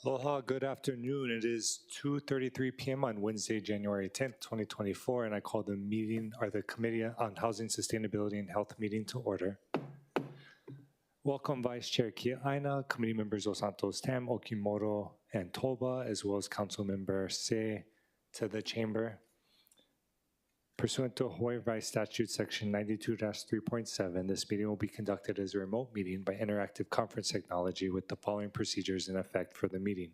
Aloha, good afternoon. It is 2:33 p.m. on Wednesday, January 10th, 2024, and I call the meeting, or the Committee on Housing, Sustainability, and Health meeting to order. Welcome Vice Chair Kia'aina, Committee Members Dos Santos Tam, Okimoto, and Toba, as well as Council Member Se to the Chamber. Pursuant to Hawaii Revised Statute Section 92-3.7, this meeting will be conducted as a remote meeting by interactive conference technology with the following procedures in effect for the meeting.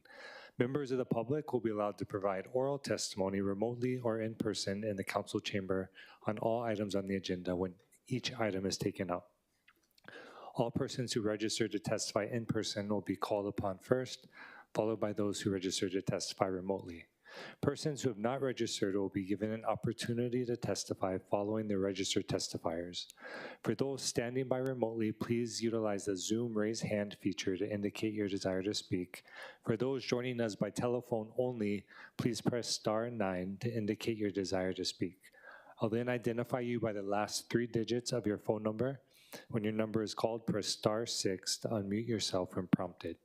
Members of the public will be allowed to provide oral testimony remotely or in person in the council chamber on all items on the agenda when each item is taken up. All persons who register to testify in person will be called upon first, followed by those who register to testify remotely. Persons who have not registered will be given an opportunity to testify following the registered testifiers. For those standing by remotely, please utilize the Zoom raise hand feature to indicate your desire to speak. For those joining us by telephone only, please press *9 to indicate your desire to speak. I'll then identify you by the last 3 digits of your phone number. When your number is called, press *6 to unmute yourself when prompted.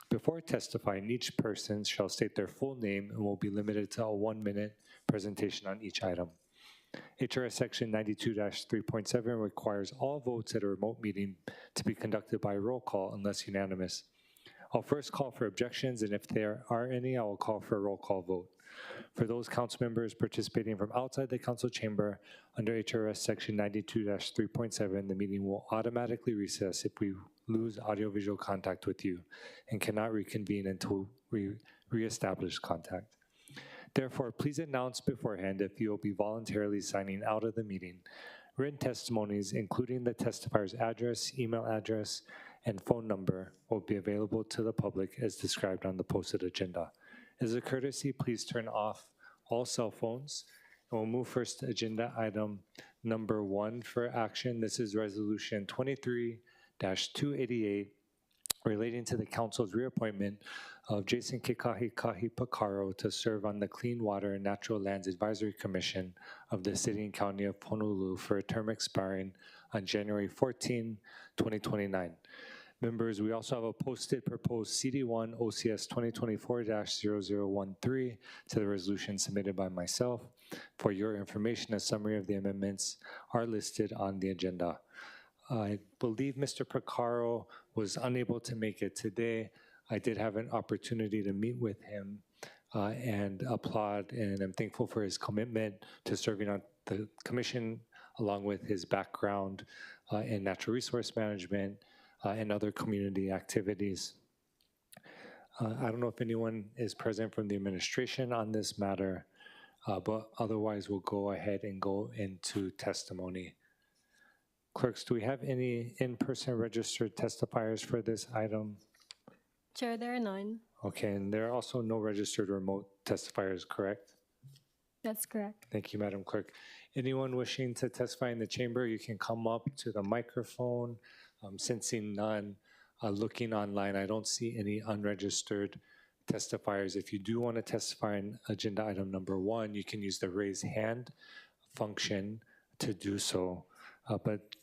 Before testifying, each person shall state their full name and will be limited to a 1-minute presentation on each item. HRS Section 92-3.7 requires all votes at a remote meeting to be conducted by roll call unless unanimous. I'll first call for objections, and if there are any, I will call for a roll call vote. For those council members participating from outside the council chamber under HRS Section 92-3.7, the meeting will automatically recess if we lose audiovisual contact with you and cannot reconvene until we reestablish contact. Therefore, please announce beforehand if you will be voluntarily signing out of the meeting. Written testimonies, including the testifier's address, email address, and phone number, will be available to the public as described on the posted agenda. As a courtesy, please turn off all cell phones. And we'll move first to agenda item number 1 for action. This is Resolution 23-288 relating to the Council's reappointment of Jason Kikahi Pakaro to serve on the Clean Water and Natural Lands Advisory Commission of the City and County of Honolulu for a term expiring on January 14, 2029. Members, we also have a posted proposed CD1 OCS 2024-0013 to the resolution submitted by myself. For your information, a summary of the amendments are listed on the agenda. I believe Mr. Picaro was unable to make it today. I did have an opportunity to meet with him and applaud, and I'm thankful for his commitment to serving on the commission, along with his background in natural resource management and other community activities. I don't know if anyone is present from the administration on this matter, but otherwise we'll go ahead and go into testimony. Clerks, do we have any in-person registered testifiers for this item? Chair, there are none. Okay, and there are also no registered remote testifiers, correct? That's correct. Thank you, Madam Clerk. Anyone wishing to testify in the chamber, you can come up to the microphone. Sensing none, looking online, I don't see any unregistered testifiers. If you do want to testify in agenda item number 1, you can use the raise hand function to do so. But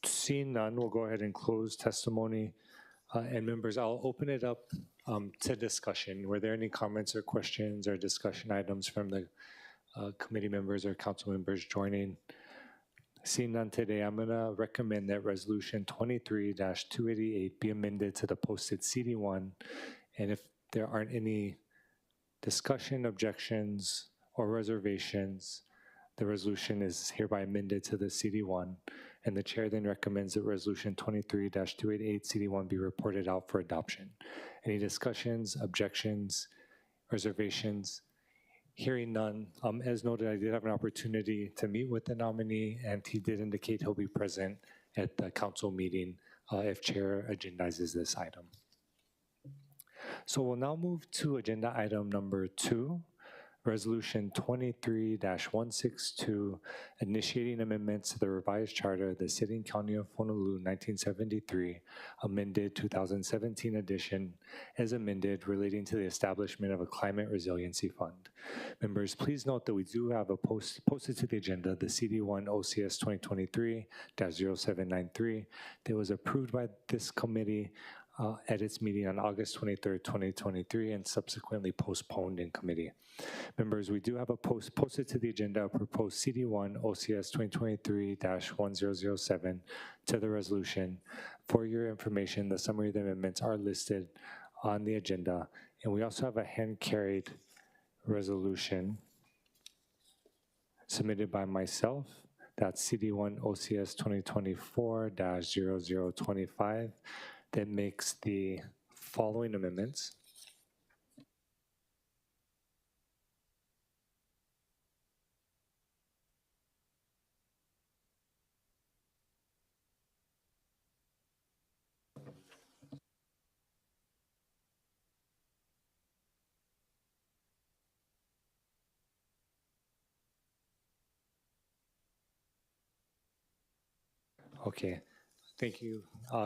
seeing none, we'll go ahead and close testimony. And members, I'll open it up to discussion. Were there any comments or questions or discussion items from the committee members or council members joining? Seeing none today, I'm going to recommend that Resolution 23-288 be amended to the posted CD1. And if there aren't any discussion, objections, or reservations, the resolution is hereby amended to the CD1. And the chair then recommends that Resolution 23-288 CD1 be reported out for adoption. Any discussions, objections, reservations? Hearing none, as noted, I did have an opportunity to meet with the nominee, and he did indicate he'll be present at the council meeting if chair agendizes this item. So we'll now move to agenda item number 2, Resolution 23-162, initiating amendments to the revised charter of the City and County of Honolulu 1973, amended 2017 edition, as amended relating to the establishment of a climate resiliency fund. Members, please note that we do have a posted to the agenda, the CD1 OCS 2023-0793, that was approved by this committee at its meeting on August 23rd, 2023, and subsequently postponed in committee. Members, we do have a posted to the agenda, a proposed CD1 OCS 2023-1007 to the resolution. For your information, the summary of the amendments are listed on the agenda, and we also have a hand-carried resolution submitted by myself. That's CD1 OCS 2024-0025 that makes the following amendments. Okay, thank you,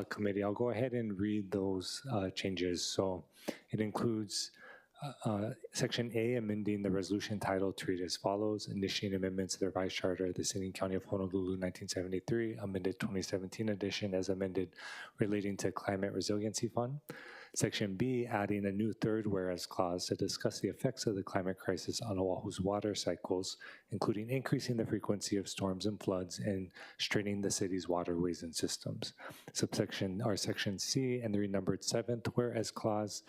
committee. I'll go ahead and read those changes. So it includes Section A, amending the resolution title to read as follows: initiating amendments to the revised charter of the City and County of Honolulu 1973, amended 2017 edition as amended relating to Climate Resiliency Fund. Section B, adding a new third whereas clause to discuss the effects of the climate crisis on Oahu's water cycles, including increasing the frequency of storms and floods and straining the city's waterways and systems. Section C, and the renumbered seventh whereas clause,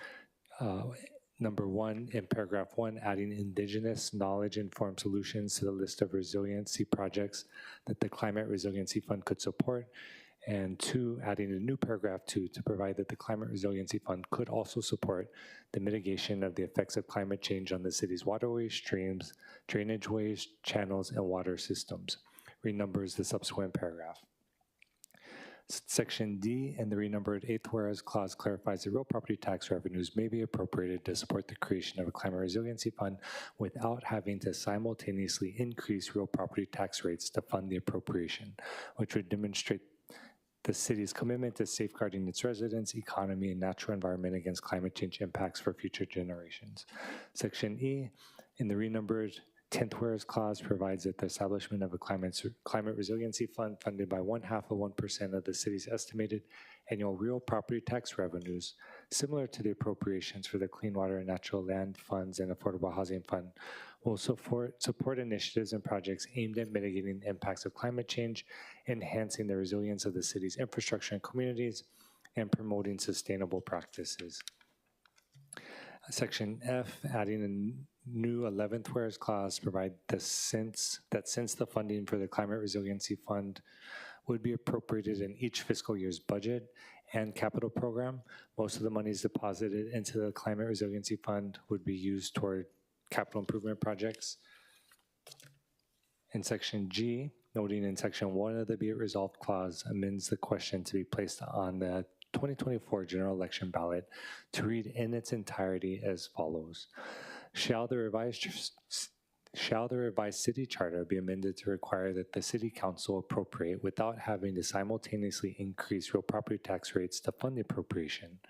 number 1 in paragraph 1, adding indigenous knowledge-informed solutions to the list of resiliency projects that the Climate Resiliency Fund could support. And 2, adding a new paragraph 2 to provide that the Climate Resiliency Fund could also support the mitigation of the effects of climate change on the city's waterways, streams, drainage ways, channels, and water systems. Renumbers the subsequent paragraph. Section D and the renumbered eighth whereas clause clarifies that real property tax revenues may be appropriated to support the creation of a climate resiliency fund without having to simultaneously increase real property tax rates to fund the appropriation, which would demonstrate the city's commitment to safeguarding its residents, economy, and natural environment against climate change impacts for future generations. Section E, in the renumbered 10th whereas clause, provides that the establishment of a climate resiliency fund funded by 0.5% of the city's estimated annual real property tax revenues, similar to the appropriations for the Clean Water and Natural Land Funds and Affordable Housing Fund, will support initiatives and projects aimed at mitigating the impacts of climate change, enhancing the resilience of the city's infrastructure and communities, and promoting sustainable practices. Section F, adding a new 11th whereas clause, provide since the funding for the Climate Resiliency Fund would be appropriated in each fiscal year's budget and capital program, most of the monies deposited into the Climate Resiliency Fund would be used toward capital improvement projects. In Section G, noting in Section 1 of the Be It Resolved clause, amends the question to be placed on the 2024 general election ballot to read in its entirety as follows: Shall the revised city charter be amended to require that the city council appropriate, without having to simultaneously increase real property tax rates to fund the appropriation,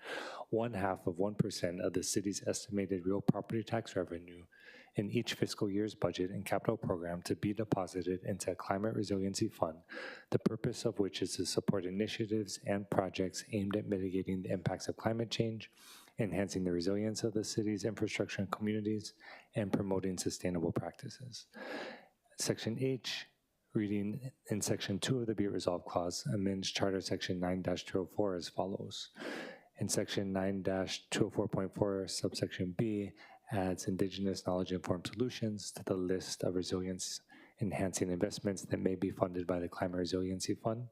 0.5% of the city's estimated real property tax revenue in each fiscal year's budget and capital program to be deposited into a climate resiliency fund, the purpose of which is to support initiatives and projects aimed at mitigating the impacts of climate change, enhancing the resilience of the city's infrastructure and communities, and promoting sustainable practices. Section H, reading in Section 2 of the Be It Resolved clause, amends Charter Section 9-204 as follows. In Section 9-204.4, subsection B, adds indigenous knowledge-informed solutions to the list of resilience-enhancing investments that may be funded by the Climate Resiliency Fund.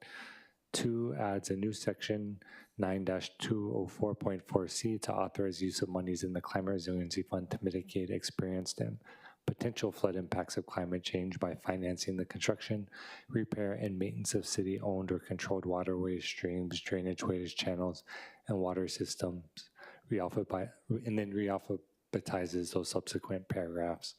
2, adds a new section 9-204.4C to authorize use of monies in the Climate Resiliency Fund to mitigate experienced and potential flood impacts of climate change by financing the construction, repair, and maintenance of city-owned or controlled waterways, streams, drainage ways, channels, and water systems, and then realphabetizes those subsequent paragraphs.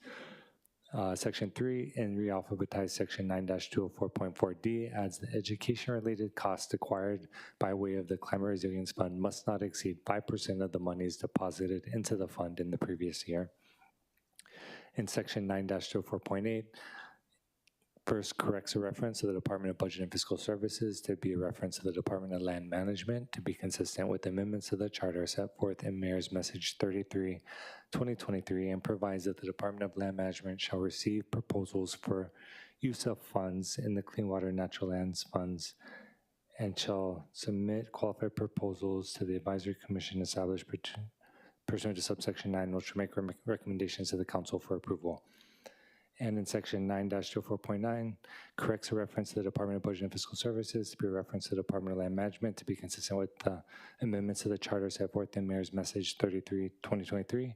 Section 3, and realphabetize Section 9-204.4D adds the education-related costs acquired by way of the Climate Resilience Fund must not exceed 5% of the monies deposited into the fund in the previous year. In Section 9-204.8, first corrects a reference to the Department of Budget and Fiscal Services to be a reference to the Department of Land Management to be consistent with amendments to the charter set forth in Mayor's Message 33, 2023, and provides that the Department of Land Management shall receive proposals for use of funds in the Clean Water and Natural Lands Funds and shall submit qualified proposals to the Advisory Commission established pursuant to subsection 9, which will make recommendations to the Council for approval. And in Section 9-204.9, corrects a reference to the Department of Budget and Fiscal Services to be a reference to the Department of Land Management to be consistent with the amendments to the charter set forth in Mayor's Message 33, 2023,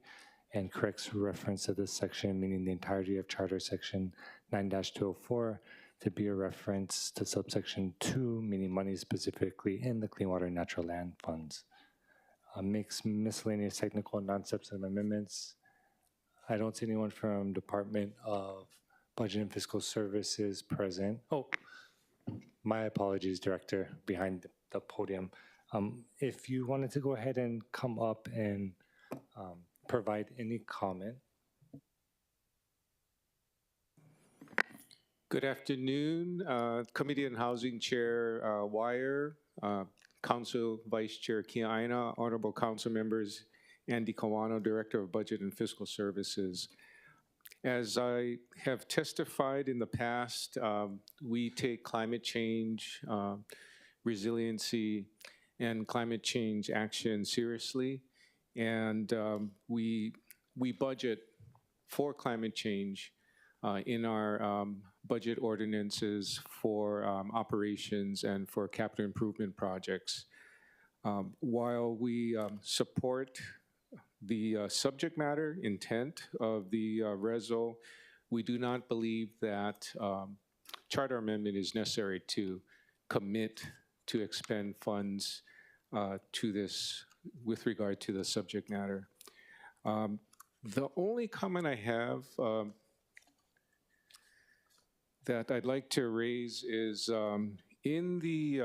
and corrects reference to this section, meaning the entirety of Charter Section 9-204, to be a reference to subsection 2, meaning money specifically in the Clean Water and Natural Land Funds. Makes miscellaneous technical and non-substantive amendments. I don't see anyone from Department of Budget and Fiscal Services present. Oh, my apologies, Director, behind the podium. If you wanted to go ahead and come up and provide any comment. Good afternoon, Committee on Housing Chair Wire, Council Vice Chair Kiaina, Honorable Council members, Andy Kawano, Director of Budget and Fiscal Services. As I have testified in the past, we take climate change, resiliency, and climate change action seriously, and we budget for climate change in our budget ordinances for operations and for capital improvement projects. While we support the subject matter intent of the RESO, we do not believe that charter amendment is necessary to commit to expend funds to this with regard to the subject matter. The only comment I have that I'd like to raise is in the,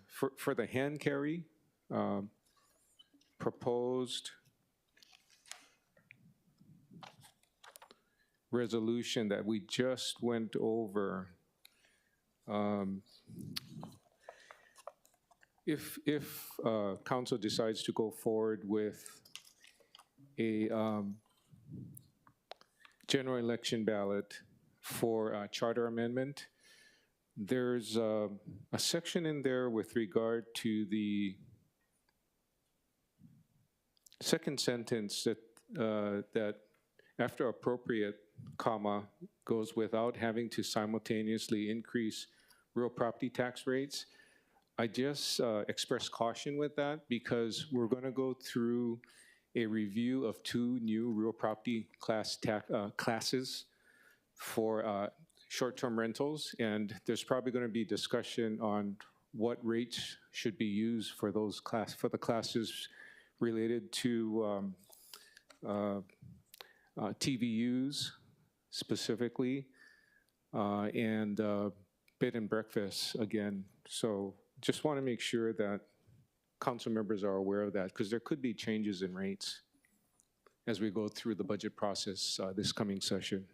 for the hand carry proposed resolution that we just went over, if council decides to go forward with a general election ballot for charter amendment, there's a section in there with regard to the second sentence that that after appropriate, comma, goes without having to simultaneously increase real property tax rates. I just express caution with that because we're going to go through a review of 2 new real property classes for short-term rentals, and there's probably going to be discussion on what rates should be used for those for the classes related to TVUs specifically, and bed and breakfast again. So just want to make sure that council members are aware of that because there could be changes in rates as we go through the budget process this coming session.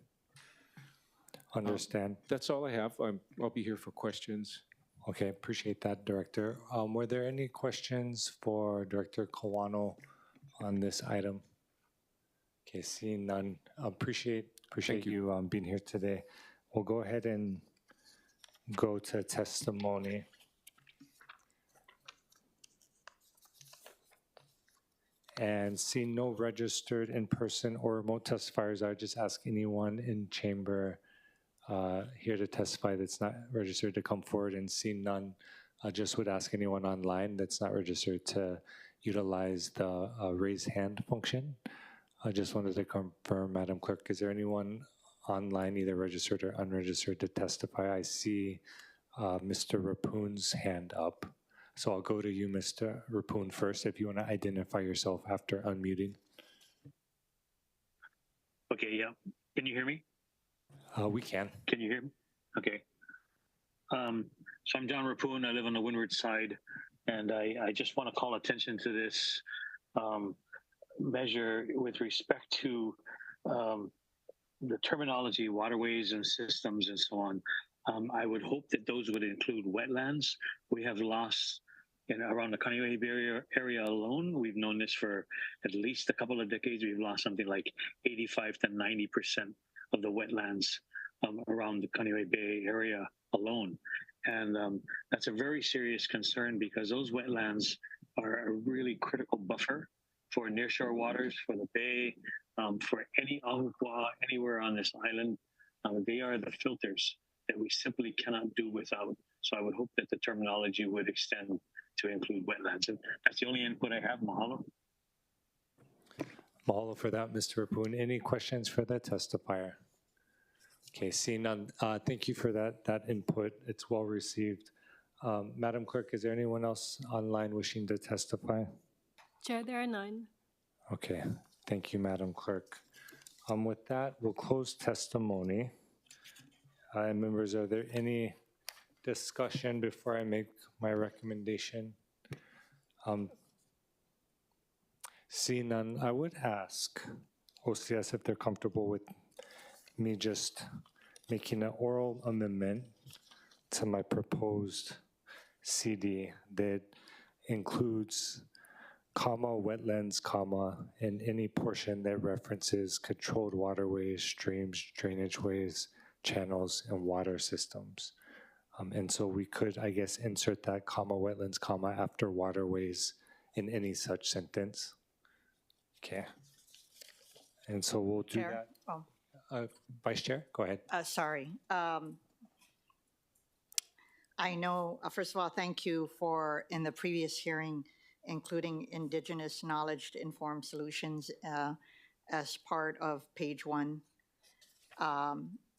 Understand. That's all I have. I'll be here for questions. Okay, appreciate that, Director. Were there any questions for Director Kawano on this item? Okay, seeing none. Appreciate you being here today. We'll go ahead and go to testimony. And seeing no registered in-person or remote testifiers, I would just ask anyone in chamber here to testify that's not registered to come forward, and seeing none, I just would ask anyone online that's not registered to utilize the raise hand function. I just wanted to confirm, Madam Clerk, is there anyone online, either registered or unregistered, to testify? I see Mr. Rapoon's hand up. So I'll go to you, Mr. Rapoon, first, if you want to identify yourself after unmuting. Okay, yeah. Can you hear me? We can. Can you hear me? Okay. So I'm John Rapoon. I live on the windward side, and I just want to call attention to this measure with respect to the terminology, waterways and systems and so on. I would hope that those would include wetlands. We have lost around the Kaneohe Bay area alone. We've known this for at least a couple of decades. We've lost something like 85 to 90% of the wetlands around the Kaneohe Bay area alone. And that's a very serious concern because those wetlands are a really critical buffer for nearshore waters, for the bay, for any anywhere on this island. They are the filters that we simply cannot do without. So I would hope that the terminology would extend to include wetlands. And that's the only input I have. Mahalo. Mahalo for that, Mr. Rapoon. Any questions for the testifier? Okay, seeing none, thank you for that input. It's well received. Madam Clerk, is there anyone else online wishing to testify? Chair, there are none. Okay, thank you, Madam Clerk. With that, we'll close testimony. Members, are there any discussion before I make my recommendation? Seeing none, I would ask OCS if they're comfortable with me just making an oral amendment to my proposed CD that includes wetlands, and any portion that references controlled waterways, streams, drainage ways, channels, and water systems. And so we could, I guess, insert that wetlands, after waterways in any such sentence. Okay. And so we'll do Chair? that. Oh. Vice Chair, go ahead. Sorry. I know, first of all, thank you for, in the previous hearing, including Indigenous knowledge to inform solutions as part of page 1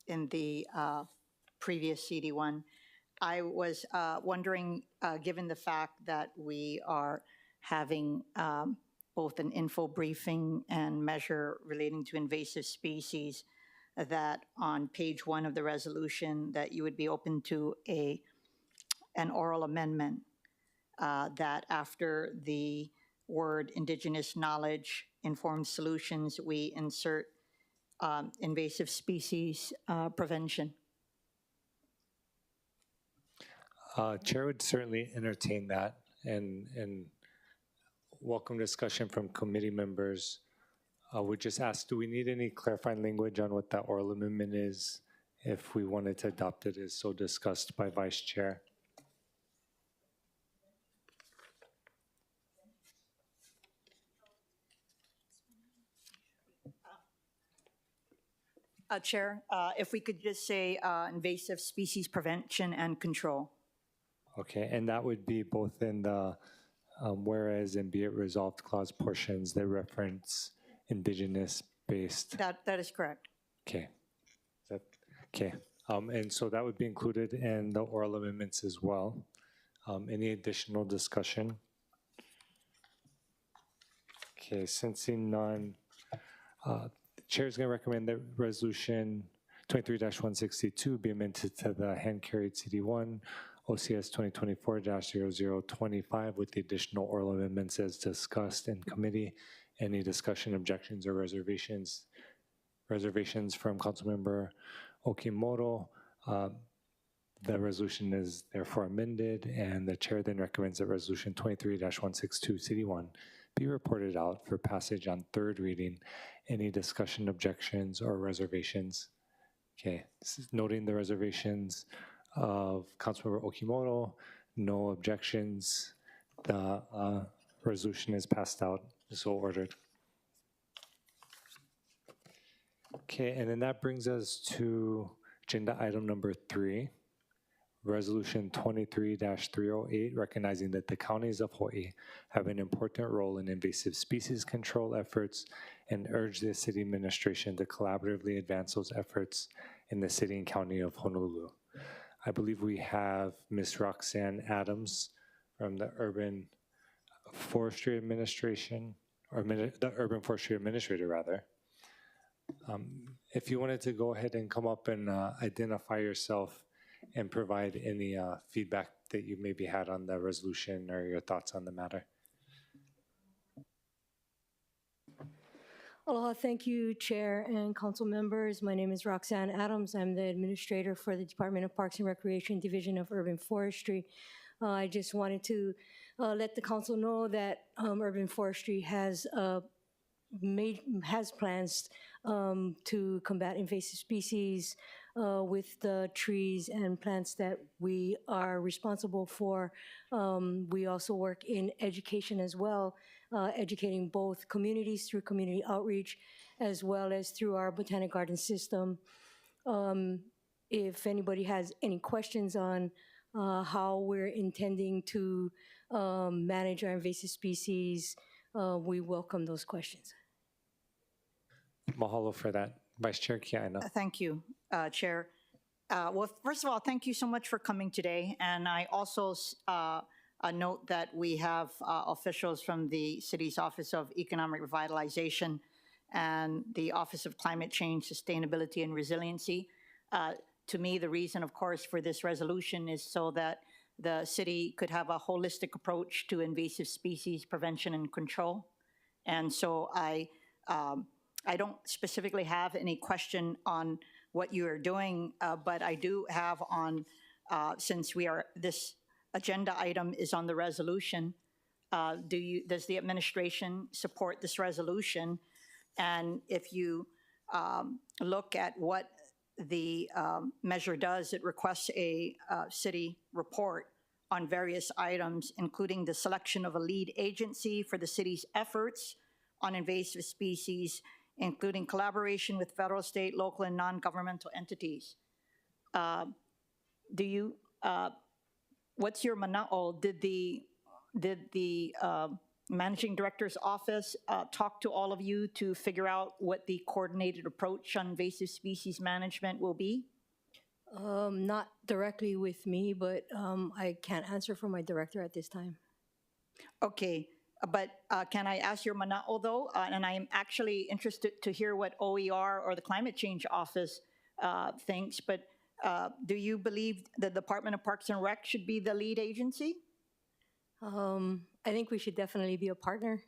in the previous CD1. I was wondering, given the fact that we are having both an info briefing and measure relating to invasive species, that on page 1 of the resolution that you would be open to an oral amendment that after the word Indigenous knowledge informed solutions, we insert invasive species prevention. Chair would certainly entertain that and welcome discussion from committee members. We just ask, do we need any clarifying language on what that oral amendment is if we wanted to adopt it as so discussed by Vice Chair? Chair, if we could just say invasive species prevention and control. Okay, and that would be both in the whereas and be it resolved clause portions that reference Indigenous-based. That is correct. Okay. Okay. And so that would be included in the oral amendments as well. Any additional discussion? Okay, sensing none, the Chair is going to recommend that Resolution 23-162 be amended to the hand-carried CD1, OCS 2024-0025 with the additional oral amendments as discussed in committee. Any discussion, objections, or reservations? Reservations from Councilmember Okimoto. The resolution is therefore amended, and the Chair then recommends that Resolution 23-162 CD1 be reported out for passage on third reading. Any discussion, objections, or reservations? Okay, noting the reservations of Councilmember Okimoto, no objections. The resolution is passed out, so ordered. Okay, and then that brings us to agenda item number 3. Resolution 23-308, recognizing that the counties of Hawaii have an important role in invasive species control efforts and urge the city administration to collaboratively advance those efforts in the city and county of Honolulu. I believe we have Ms. Roxanne Adams from the Urban Forestry Administration, or the Urban Forestry Administrator rather. If you wanted to go ahead and come up and identify yourself and provide any feedback that you maybe had on the resolution or your thoughts on the matter. Aloha, thank you, Chair and Council members. My name is Roxanne Adams. I'm the Administrator for the Department of Parks and Recreation Division of Urban Forestry. I just wanted to let the Council know that Urban Forestry has plans to combat invasive species with the trees and plants that we are responsible for. We also work in education as well, educating both communities through community outreach as well as through our Botanic Garden system. If anybody has any questions on how we're intending to manage our invasive species, we welcome those questions. Mahalo for that. Vice Chair Kiaina. Thank you, Chair. Well, first of all, thank you so much for coming today. And I also note that we have officials from the city's Office of Economic Revitalization and the Office of Climate Change, Sustainability, and Resiliency. To me, the reason, of course, for this resolution is so that the city could have a holistic approach to invasive species prevention and control. And so I don't specifically have any question on what you are doing, but I do have on, since this agenda item is on the resolution, does the administration support this resolution? And if you look at what the measure does, it requests a city report on various items, including the selection of a lead agency for the city's efforts on invasive species, including collaboration with federal, state, local, and non-governmental entities. What's your mana'o? Did the managing director's office talk to all of you to figure out what the coordinated approach on invasive species management will be? Not directly with me, but I can't answer for my director at this time. Okay. But can I ask your mana'o, though? And I'm actually interested to hear what OER or the Climate Change Office thinks, but do you believe the Department of Parks and Rec should be the lead agency? I think we should definitely be a partner,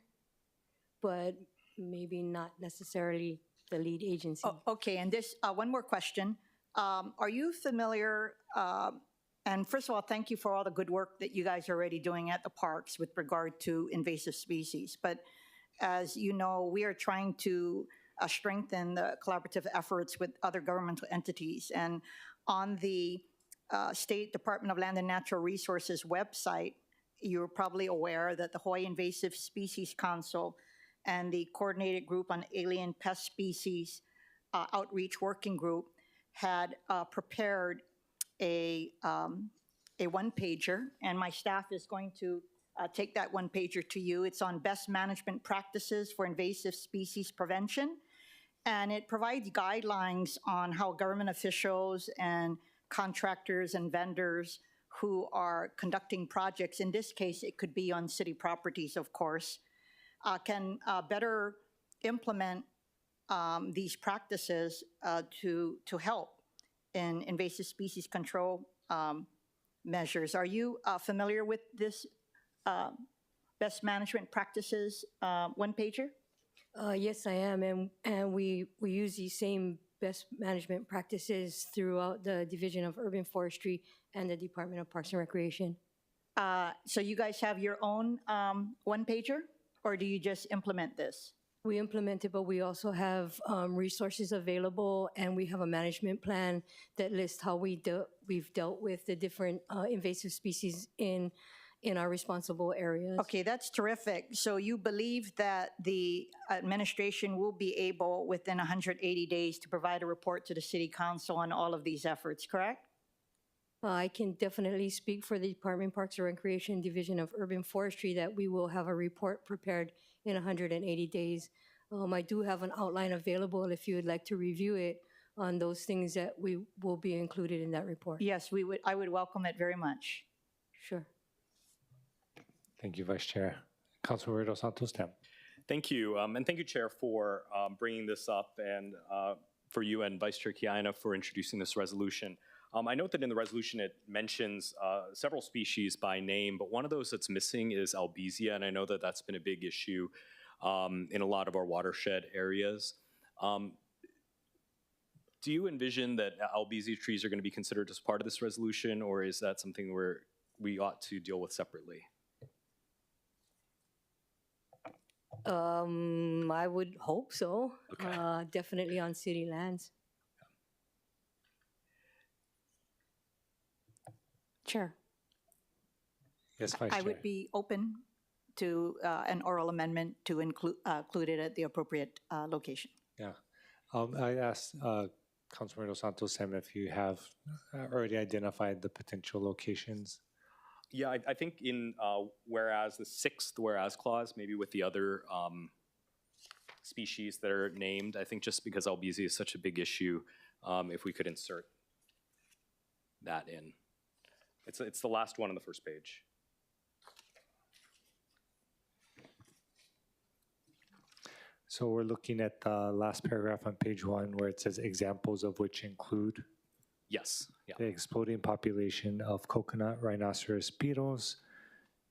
but maybe not necessarily the lead agency. Oh, okay, and this, one more question. Are you familiar, and first of all, thank you for all the good work that you guys are already doing at the parks with regard to invasive species. But as you know, we are trying to strengthen the collaborative efforts with other governmental entities. And on the State Department of Land and Natural Resources website, you're probably aware that the Hawaii Invasive Species Council and the Coordinated Group on Alien Pest Species Outreach Working Group had prepared a one-pager, and my staff is going to take that one-pager to you. It's on best management practices for invasive species prevention, and it provides guidelines on how government officials and contractors and vendors who are conducting projects, in this case, it could be on city properties, of course, can better implement these practices to help in invasive species control measures. Are you familiar with this best management practices one-pager? Yes, I am, and we use these same best management practices throughout the Division of Urban Forestry and the Department of Parks and Recreation. So you guys have your own one-pager, or do you just implement this? We implement it, but we also have resources available, and we have a management plan that lists how we've dealt with the different invasive species in our responsible areas. Okay, that's terrific. So you believe that the administration will be able, within 180 days, to provide a report to the City Council on all of these efforts, correct? I can definitely speak for the Department of Parks and Recreation Division of Urban Forestry that we will have a report prepared in 180 days. I do have an outline available if you would like to review it on those things that we will be included in that report. Yes, I would welcome it very much. Sure. Thank you, Vice Chair. Councilor Dos Santos Tam. Thank you, and thank you, Chair, for bringing this up, and for you and Vice Chair Kiana for introducing this resolution. I note that in the resolution it mentions several species by name, but one of those that's missing is Albizia, and I know that that's been a big issue in a lot of our watershed areas. Do you envision that Albizia trees are going to be considered as part of this resolution, or is that something where we ought to deal with separately? I would hope so. Okay. Definitely on city lands. Sure. Yes, Vice I Chair. would be open to an oral amendment to include it at the appropriate location. Yeah. I asked Councilmember Dos Santos Sam if you have already identified the potential locations. Yeah, I think in whereas, the sixth whereas clause, maybe with the other species that are named, I think just because Albizia is such a big issue, if we could insert that in. It's the last one on the first page. So we're looking at the last paragraph on page 1 where it says examples of which include Yes, yeah. the exploding population of coconut rhinoceros beetles,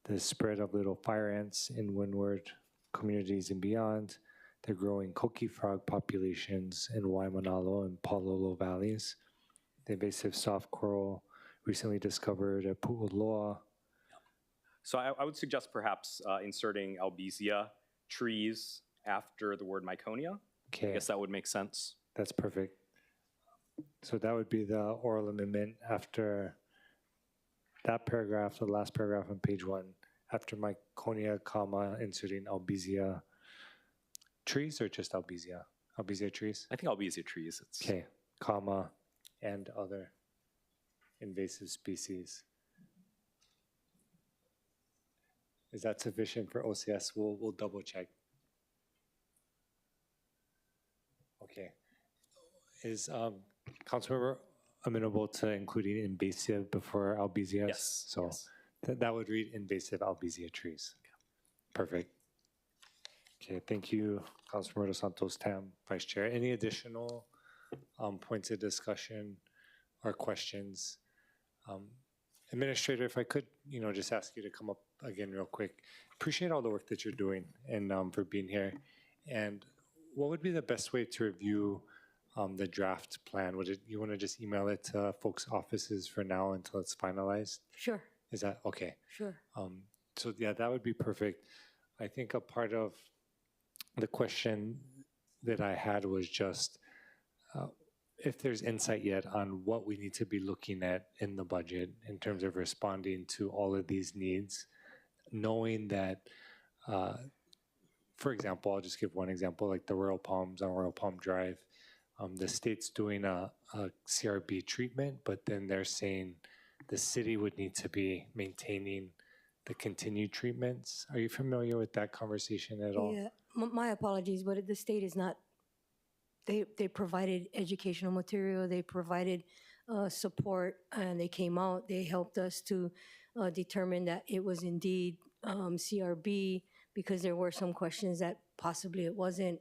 the spread of little fire ants in windward communities and beyond, the growing coqui frog populations in Waimanalo and Palolo valleys, the invasive soft coral recently discovered at Pu'uloa. So I would suggest perhaps inserting Albizia trees after the word Myconia. I Okay, guess that would make sense. that's perfect. So that would be the oral amendment after that paragraph, the last paragraph on page 1, after Myconia, comma, inserting Albizia trees or just Albizia? Albizia trees? I think Albizia trees. It's Okay, comma, and other invasive species. Is that sufficient for OCS? We'll double check. Okay. Is Councilmember amenable to including invasive before Albizia? Yes, So yes. that would read invasive Albizia trees. Perfect. Okay, thank you, Councilmember Dos Santos Tam, Vice Chair. Any additional points of discussion or questions? Administrator, if I could, just ask you to come up again real quick. Appreciate all the work that you're doing and for being here. And what would be the best way to review the draft plan? You want to just email it to folks' offices for now until it's finalized? Sure, Is that okay? sure. So yeah, that would be perfect. I think a part of the question that I had was just if there's insight yet on what we need to be looking at in the budget in terms of responding to all of these needs, knowing that, for example, I'll just give one example, like the Royal Palms on Royal Palm Drive. The state's doing a CRB treatment, but then they're saying the city would need to be maintaining the continued treatments. Are you familiar with that conversation at all? Yeah, my apologies, but the state is not. They provided educational material, they provided support, and they came out, they helped us to determine that it was indeed CRB because there were some questions that possibly it wasn't.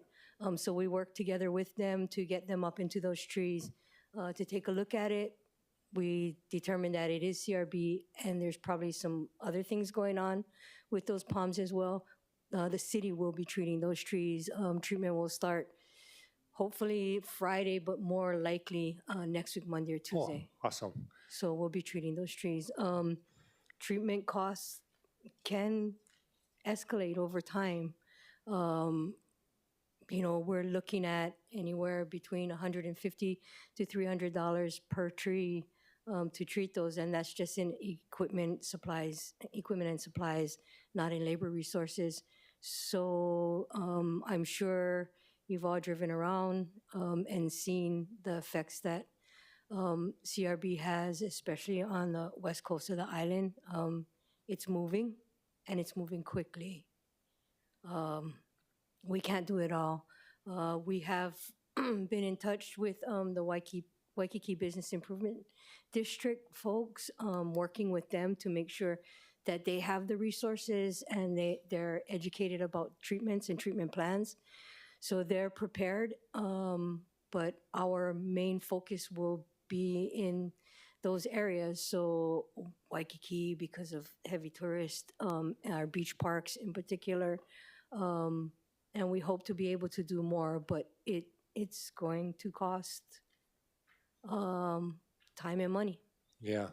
So we worked together with them to get them up into those trees to take a look at it. We determined that it is CRB, and there's probably some other things going on with those palms as well. The city will be treating those trees. Treatment will start hopefully Friday, but more likely next week, Monday or Tuesday. Oh, awesome. So we'll be treating those trees. Treatment costs can escalate over time. We're looking at anywhere between $150 to $300 per tree to treat those, and that's just in equipment and supplies, not in labor resources. So I'm sure you've all driven around and seen the effects that CRB has, especially on the west coast of the island. It's moving, and it's moving quickly. We can't do it all. We have been in touch with the Waikiki Business Improvement District folks, working with them to make sure that they have the resources and they're educated about treatments and treatment plans. So they're prepared, but our main focus will be in those areas. So Waikiki, because of heavy tourists, our beach parks in particular, and we hope to be able to do more, but it's going to cost time and money. Yeah.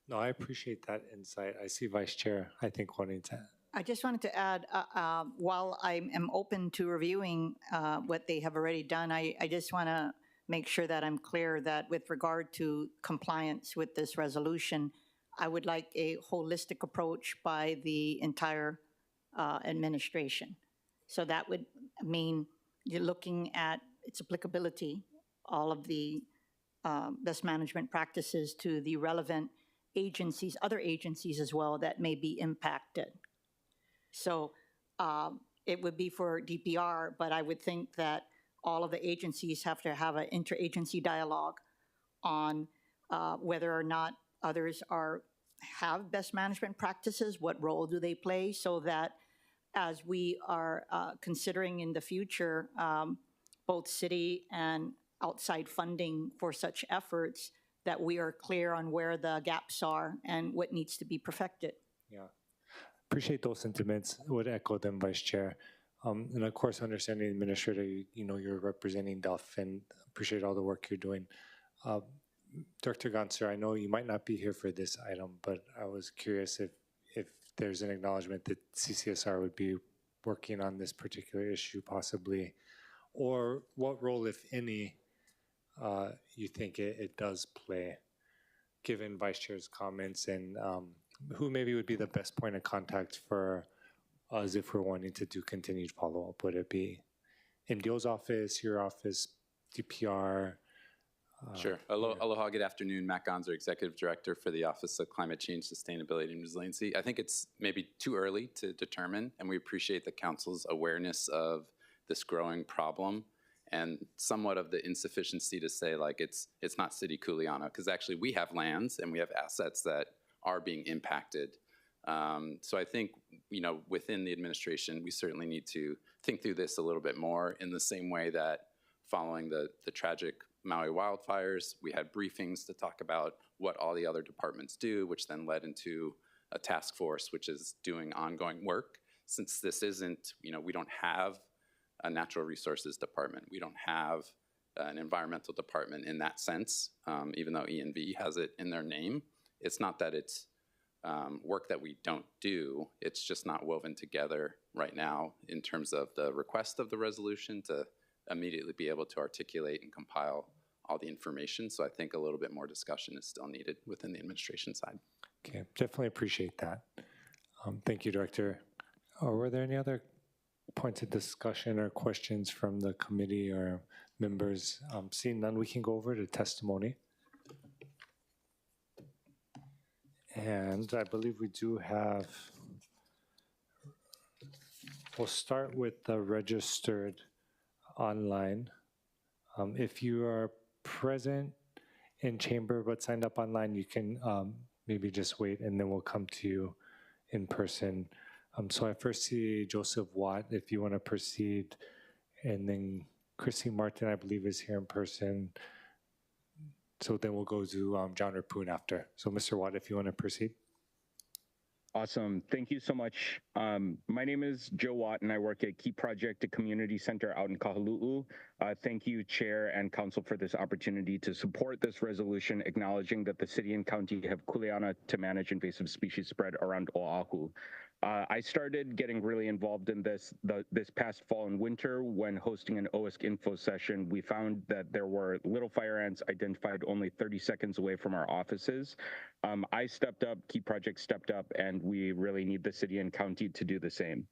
No, I appreciate that insight. I see Vice Chair, I think, wanting to. I just wanted to add, while I am open to reviewing what they have already done, I just want to make sure that I'm clear that with regard to compliance with this resolution, I would like a holistic approach by the entire administration. So that would mean you're looking at its applicability, all of the best management practices to the relevant agencies, other agencies as well that may be impacted. So it would be for DPR, but I would think that all of the agencies have to have an interagency dialogue on whether or not others have best management practices, what role do they play, so that as we are considering in the future both city and outside funding for such efforts, that we are clear on where the gaps are and what needs to be perfected. Yeah. Appreciate those sentiments. Would echo them, Vice Chair. And of course, understanding Administrator, you're representing DUF and appreciate all the work you're doing. Director Ganser, I know you might not be here for this item, but I was curious if there's an acknowledgement that CCSR would be working on this particular issue possibly, or what role, if any, you think it does play, given Vice Chair's comments, and who maybe would be the best point of contact for us if we're wanting to do continued follow-up? Would it be in Dio's office, your office, DPR? Sure. Aloha, good afternoon. Matt Gonzer, Executive Director for the Office of Climate Change, Sustainability, and Resiliency. I think it's maybe too early to determine, and we appreciate the Council's awareness of this growing problem and somewhat of the insufficiency to say, like, it's not City Kuleana, because actually we have lands and we have assets that are being impacted. So I think, within the administration, we certainly need to think through this a little bit more, in the same way that following the tragic Maui wildfires, we had briefings to talk about what all the other departments do, which then led into a task force which is doing ongoing work. Since this isn't, we don't have a natural resources department, we don't have an environmental department in that sense, even though ENV has it in their name. It's not that it's work that we don't do, it's just not woven together right now in terms of the request of the resolution to immediately be able to articulate and compile all the information. So I think a little bit more discussion is still needed within the administration side. Okay, definitely appreciate that. Thank you, Director. Were there any other points of discussion or questions from the committee or members? Seeing none, we can go over to testimony. And I believe we do have, we'll start with the registered online. If you are present in chamber but signed up online, you can maybe just wait and then we'll come to you in person. So I first see Joseph Watt, if you want to proceed, and then Chrissy Martin, I believe, is here in person. So then we'll go to John Rapoon after. So Mr. Watt, if you want to proceed. Awesome. Thank you so much. My name is Joe Watt, and I work at Key Project, a community center out in Honolulu. Thank you, Chair and Council, for this opportunity to support this resolution, acknowledging that the city and county have kuleana to manage invasive species spread around Oahu. I started getting really involved in this past fall and winter when hosting an OISC info session. We found that there were little fire ants identified only 30 seconds away from our offices. I stepped up, Key Project stepped up, and we really need the city and county to do the same.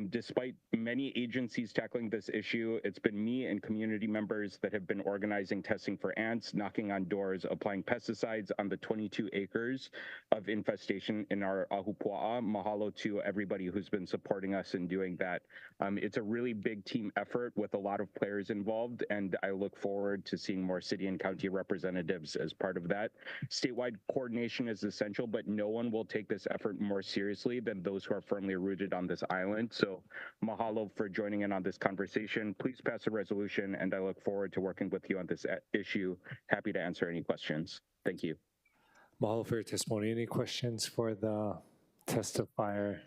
Despite many agencies tackling this issue, it's been me and community members that have been organizing testing for ants, knocking on doors, applying pesticides on the 22 acres of infestation in our ahupua'a. Mahalo to everybody who's been supporting us in doing that. It's a really big team effort with a lot of players involved, and I look forward to seeing more city and county representatives as part of that. Statewide coordination is essential, but no one will take this effort more seriously than those who are firmly rooted on this island. So mahalo for joining in on this conversation. Please pass a resolution, and I look forward to working with you on this issue. Happy to answer any questions. Thank you. Mahalo for your testimony. Any questions for the testifier?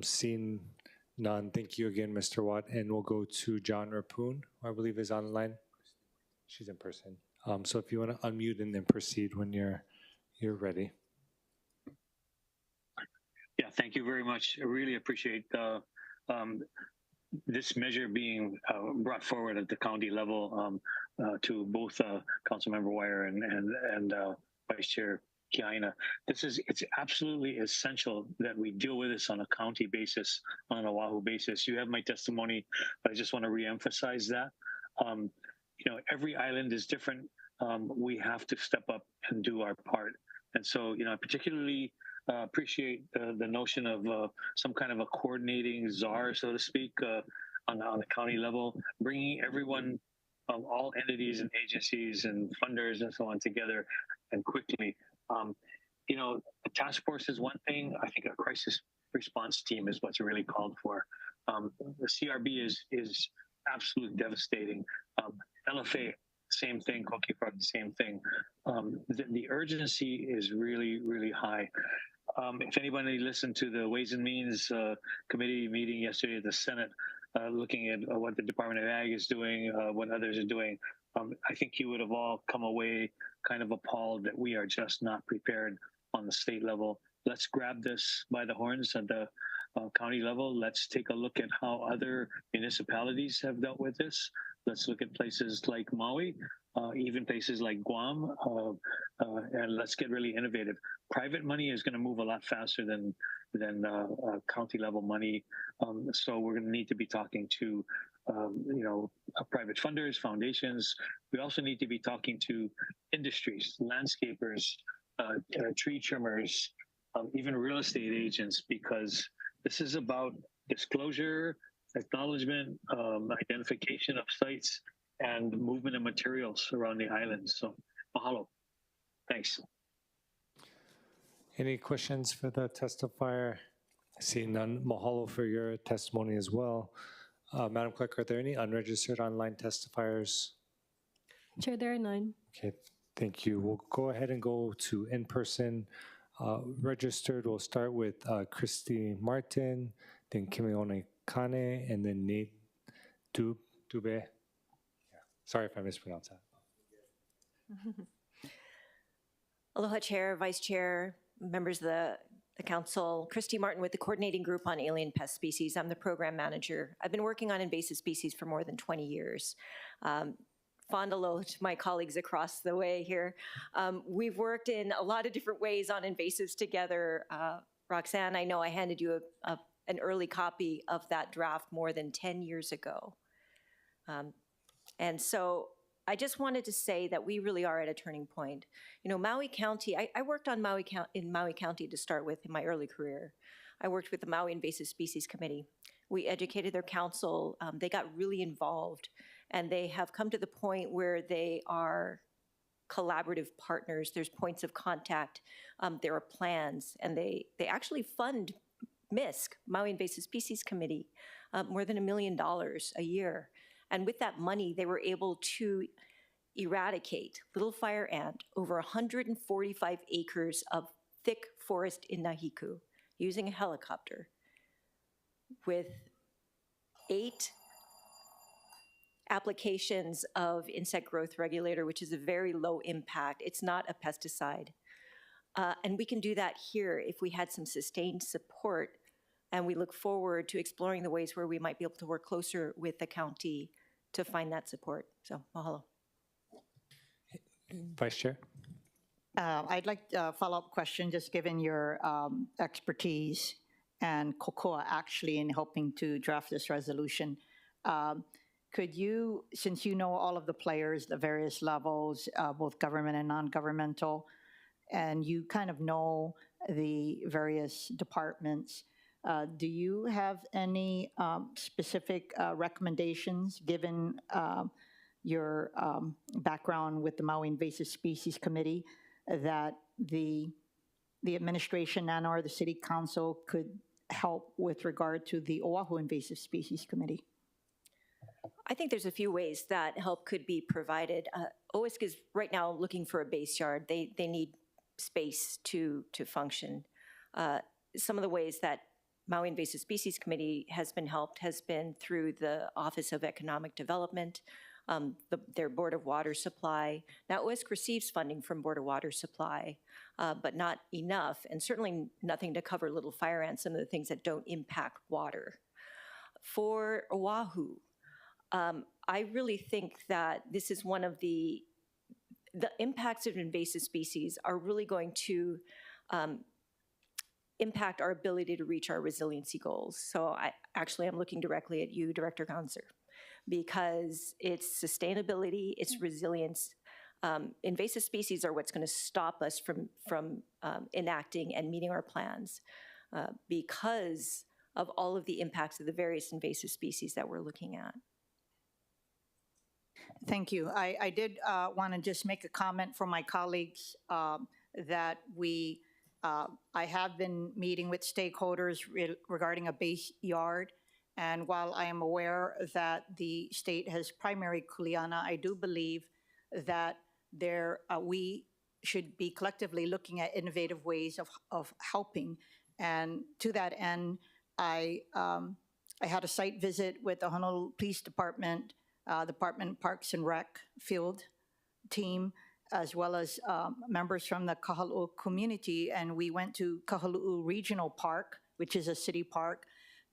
Seeing none, thank you again, Mr. Watt. And we'll go to John Rapoon, who I believe is online. She's in person. So if you want to unmute and then proceed when you're ready. Yeah, thank you very much. I really appreciate this measure being brought forward at the county level to both Councilmember Wire and Vice Chair Kiaina. It's absolutely essential that we deal with this on a county basis, on an Oahu basis. You have my testimony, but I just want to reemphasize that. Every island is different. We have to step up and do our part. And so, I particularly appreciate the notion of some kind of a coordinating czar, so to speak, on the county level, bringing everyone, all entities and agencies and funders and so on together and quickly. A task force is one thing. I think a crisis response team is what's really called for. The CRB is absolutely devastating. LFA, same thing. Koki Park, the same thing. The urgency is really, really high. If anybody listened to the Ways and Means Committee meeting yesterday at the Senate, looking at what the Department of Ag is doing, what others are doing, I think you would have all come away kind of appalled that we are just not prepared on the state level. Let's grab this by the horns at the county level. Let's take a look at how other municipalities have dealt with this. Let's look at places like Maui, even places like Guam, and let's get really innovative. Private money is going to move a lot faster than county level money, so we're going to need to be talking to private funders, foundations. We also need to be talking to industries, landscapers, tree trimmers, even real estate agents, because this is about disclosure, acknowledgement, identification of sites, and movement of materials around the island. So, mahalo. Thanks. Any questions for the testifier? I see none. Mahalo for your testimony as well. Madam Clerk, are there any unregistered online testifiers? Chair, there are none. Okay, thank you. We'll go ahead and go to in-person. Registered, we'll start with Christy Martin, then Kimione Kane, and then Nate Dube. Yeah. Sorry if I mispronounced that. Aloha, Chair, Vice Chair, members of the Council. Christy Martin with the Coordinating Group on Alien Pest Species. I'm the Program Manager. I've been working on invasive species for more than 20 years. Fond aloha to my colleagues across the way here. We've worked in a lot of different ways on invasives together. Roxanne, I know I handed you an early copy of that draft more than 10 years ago. And so I just wanted to say that we really are at a turning point. Maui County, I worked on in Maui County to start with in my early career. I worked with the Maui Invasive Species Committee. We educated their council. They got really involved, and they have come to the point where they are collaborative partners. There's points of contact. There are plans, and they actually fund MISC, Maui Invasive Species Committee, more than $1 million a year. And with that money, they were able to eradicate little fire ant over 145 acres of thick forest in Nahiku using a helicopter with 8 applications of insect growth regulator, which is a very low impact. It's not a pesticide. And we can do that here if we had some sustained support, and we look forward to exploring the ways where we might be able to work closer with the county to find that support. So, mahalo. Vice Chair? I'd like a follow-up question, just given your expertise and COCOA actually in helping to draft this resolution. Could you, since you know all of the players, the various levels, both government and non-governmental, and you kind of know the various departments, do you have any specific recommendations given your background with the Maui Invasive Species Committee that the administration and or the city council could help with regard to the Oahu Invasive Species Committee? I think there's a few ways that help could be provided. OISC is right now looking for a base yard. They need space to function. Some of the ways that Maui Invasive Species Committee has been helped has been through the Office of Economic Development, their Board of Water Supply. Now, OISC receives funding from Board of Water Supply, but not enough, and certainly nothing to cover little fire ants, some of the things that don't impact water. For Oahu, I really think that this is one of the impacts of invasive species are really going to impact our ability to reach our resiliency goals. So I'm looking directly at you, Director Ganser, because it's sustainability, it's resilience. Invasive species are what's going to stop us from enacting and meeting our plans because of all of the impacts of the various invasive species that we're looking at. Thank you. I did want to just make a comment for my colleagues that I have been meeting with stakeholders regarding a base yard. And while I am aware that the state has primary kuleana, I do believe that we should be collectively looking at innovative ways of helping. And to that end, I had a site visit with the Honolulu Police Department, Department of Parks and Rec field team, as well as members from the Kahaluu community. And we went to Kahaluu Regional Park, which is a city park,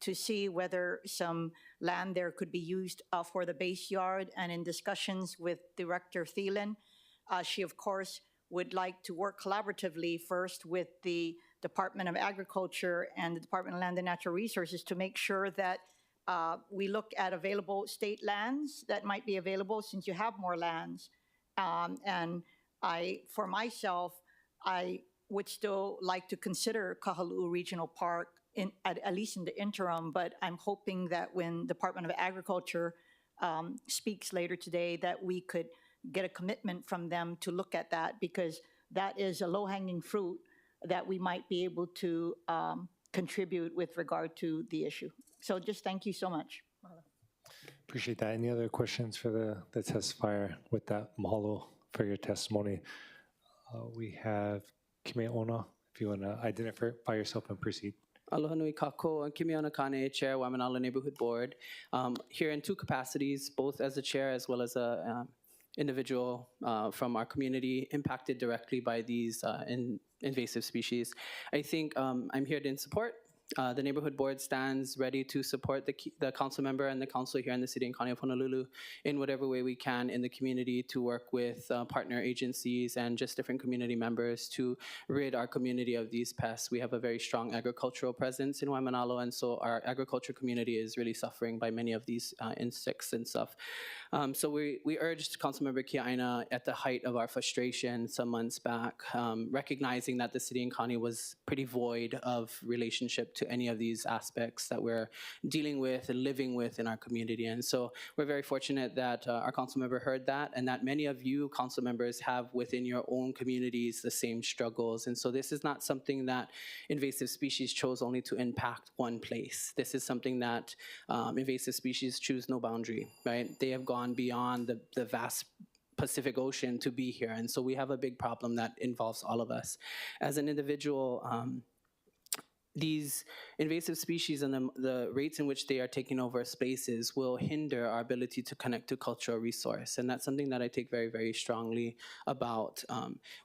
to see whether some land there could be used for the base yard. And in discussions with Director Thielen, she, of course, would like to work collaboratively first with the Department of Agriculture and the Department of Land and Natural Resources to make sure that we look at available state lands that might be available since you have more lands. And for myself, I would still like to consider Kahaluu Regional Park, at least in the interim, but I'm hoping that when Department of Agriculture speaks later today, that we could get a commitment from them to look at that, because that is a low-hanging fruit that we might be able to contribute with regard to the issue. So just thank you so much. Appreciate that. Any other questions for the testifier with that? Mahalo for your testimony. We have Kime Ona, if you want to identify yourself and proceed. Aloha nui kako, I'm Kimiona Kane, Chair, Waimanalo Neighborhood Board. Here in two capacities, both as a chair as well as a individual from our community impacted directly by these invasive species. I think I'm here in support. The neighborhood board stands ready to support the council member and the council here in the city and county of Honolulu in whatever way we can in the community to work with partner agencies and just different community members to rid our community of these pests. We have a very strong agricultural presence in Waimanalo, and so our agriculture community is really suffering by many of these insects and stuff. So we urged Councilmember Kiaina at the height of our frustration some months back, recognizing that the city and county was pretty void of relationship to any of these aspects that we're dealing with and living with in our community. And so we're very fortunate that our council member heard that, and that many of you council members have within your own communities the same struggles. And so this is not something that invasive species chose only to impact one place. This is something that invasive species choose no boundary, right? They have gone beyond the vast Pacific Ocean to be here. And so we have a big problem that involves all of us. As an individual, these invasive species and the rates in which they are taking over spaces will hinder our ability to connect to cultural resource. And that's something that I take very, very strongly about.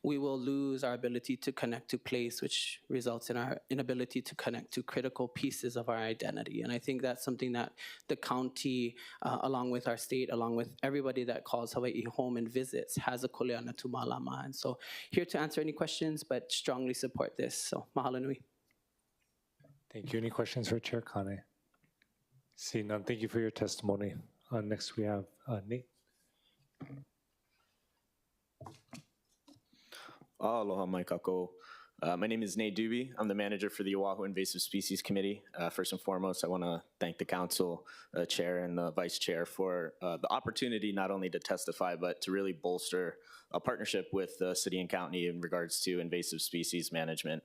We will lose our ability to connect to place, which results in our inability to connect to critical pieces of our identity. And I think that's something that the county, along with our state, along with everybody that calls Hawaii home and visits, has a kuleana tu malama. And so here to answer any questions, but strongly support this. So mahalo nui. Thank you. Any questions for Chair Kane? Seeing none, thank you for your testimony. Next, we have Nate. Aloha mai kako. My name is Nate Doobie. I'm the manager for the Oahu Invasive Species Committee. First and foremost, I want to thank the council chair and the vice chair for the opportunity not only to testify, but to really bolster a partnership with the city and county in regards to invasive species management.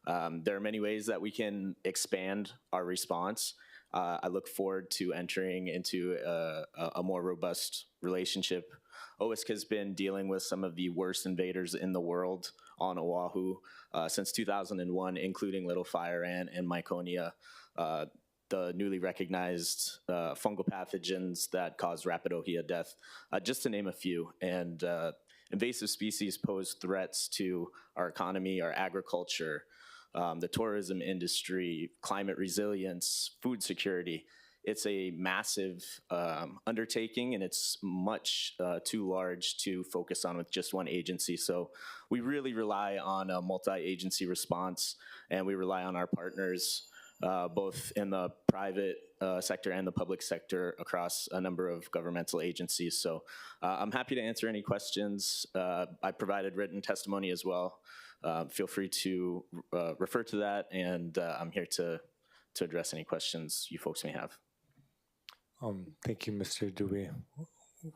There are many ways that we can expand our response. I look forward to entering into a more robust relationship. OISC has been dealing with some of the worst invaders in the world on Oahu since 2001, including little fire ant and Myconia, the newly recognized fungal pathogens that cause rapid ohia death, just to name a few. And invasive species pose threats to our economy, our agriculture, the tourism industry, climate resilience, food security. It's a massive undertaking, and it's much too large to focus on with just one agency. So we really rely on a multi-agency response, and we rely on our partners, both in the private sector and the public sector across a number of governmental agencies. So I'm happy to answer any questions. I provided written testimony as well. Feel free to refer to that, and I'm here to address any questions you folks may have. Thank you, Mr. Dewey.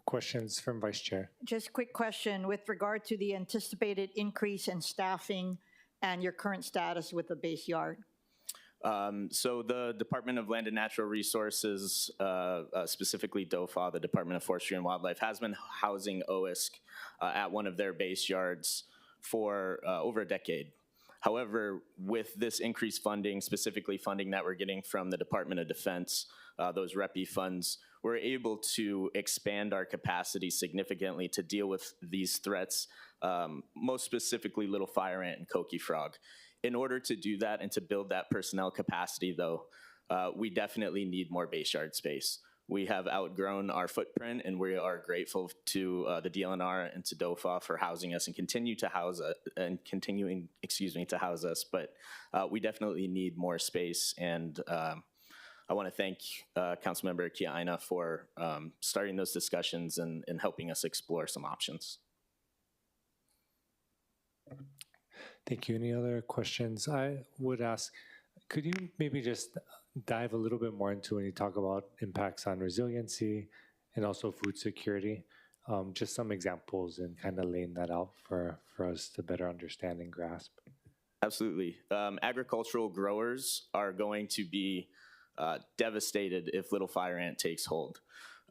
Questions from Vice Chair? Just quick question with regard to the anticipated increase in staffing and your current status with the base yard. So the Department of Land and Natural Resources, specifically DOFA, the Department of Forestry and Wildlife, has been housing OISC at one of their base yards for over a decade. However, with this increased funding, specifically funding that we're getting from the Department of Defense, those REPI funds, we're able to expand our capacity significantly to deal with these threats, most specifically little fire ant and coqui frog. In order to do that and to build that personnel capacity, though, we definitely need more base yard space. We have outgrown our footprint, and we are grateful to the DLNR and to DOFA for housing us and continuing to house us. But we definitely need more space, and I want to thank Councilmember Kiaina for starting those discussions and helping us explore some options. Thank you. Any other questions? I would ask, could you maybe just dive a little bit more into when you talk about impacts on resiliency and also food security? Just some examples and kind of laying that out for us to better understand and grasp. Absolutely. Agricultural growers are going to be devastated if little fire ant takes hold.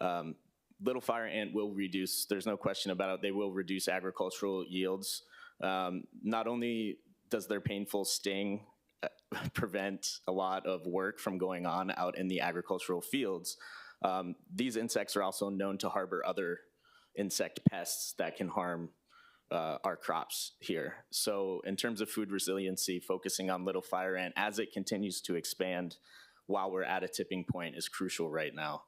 Little fire ant will reduce, there's no question about it, they will reduce agricultural yields. Not only does their painful sting prevent a lot of work from going on out in the agricultural fields, these insects are also known to harbor other insect pests that can harm our crops here. So in terms of food resiliency, focusing on little fire ant as it continues to expand while we're at a tipping point is crucial right now.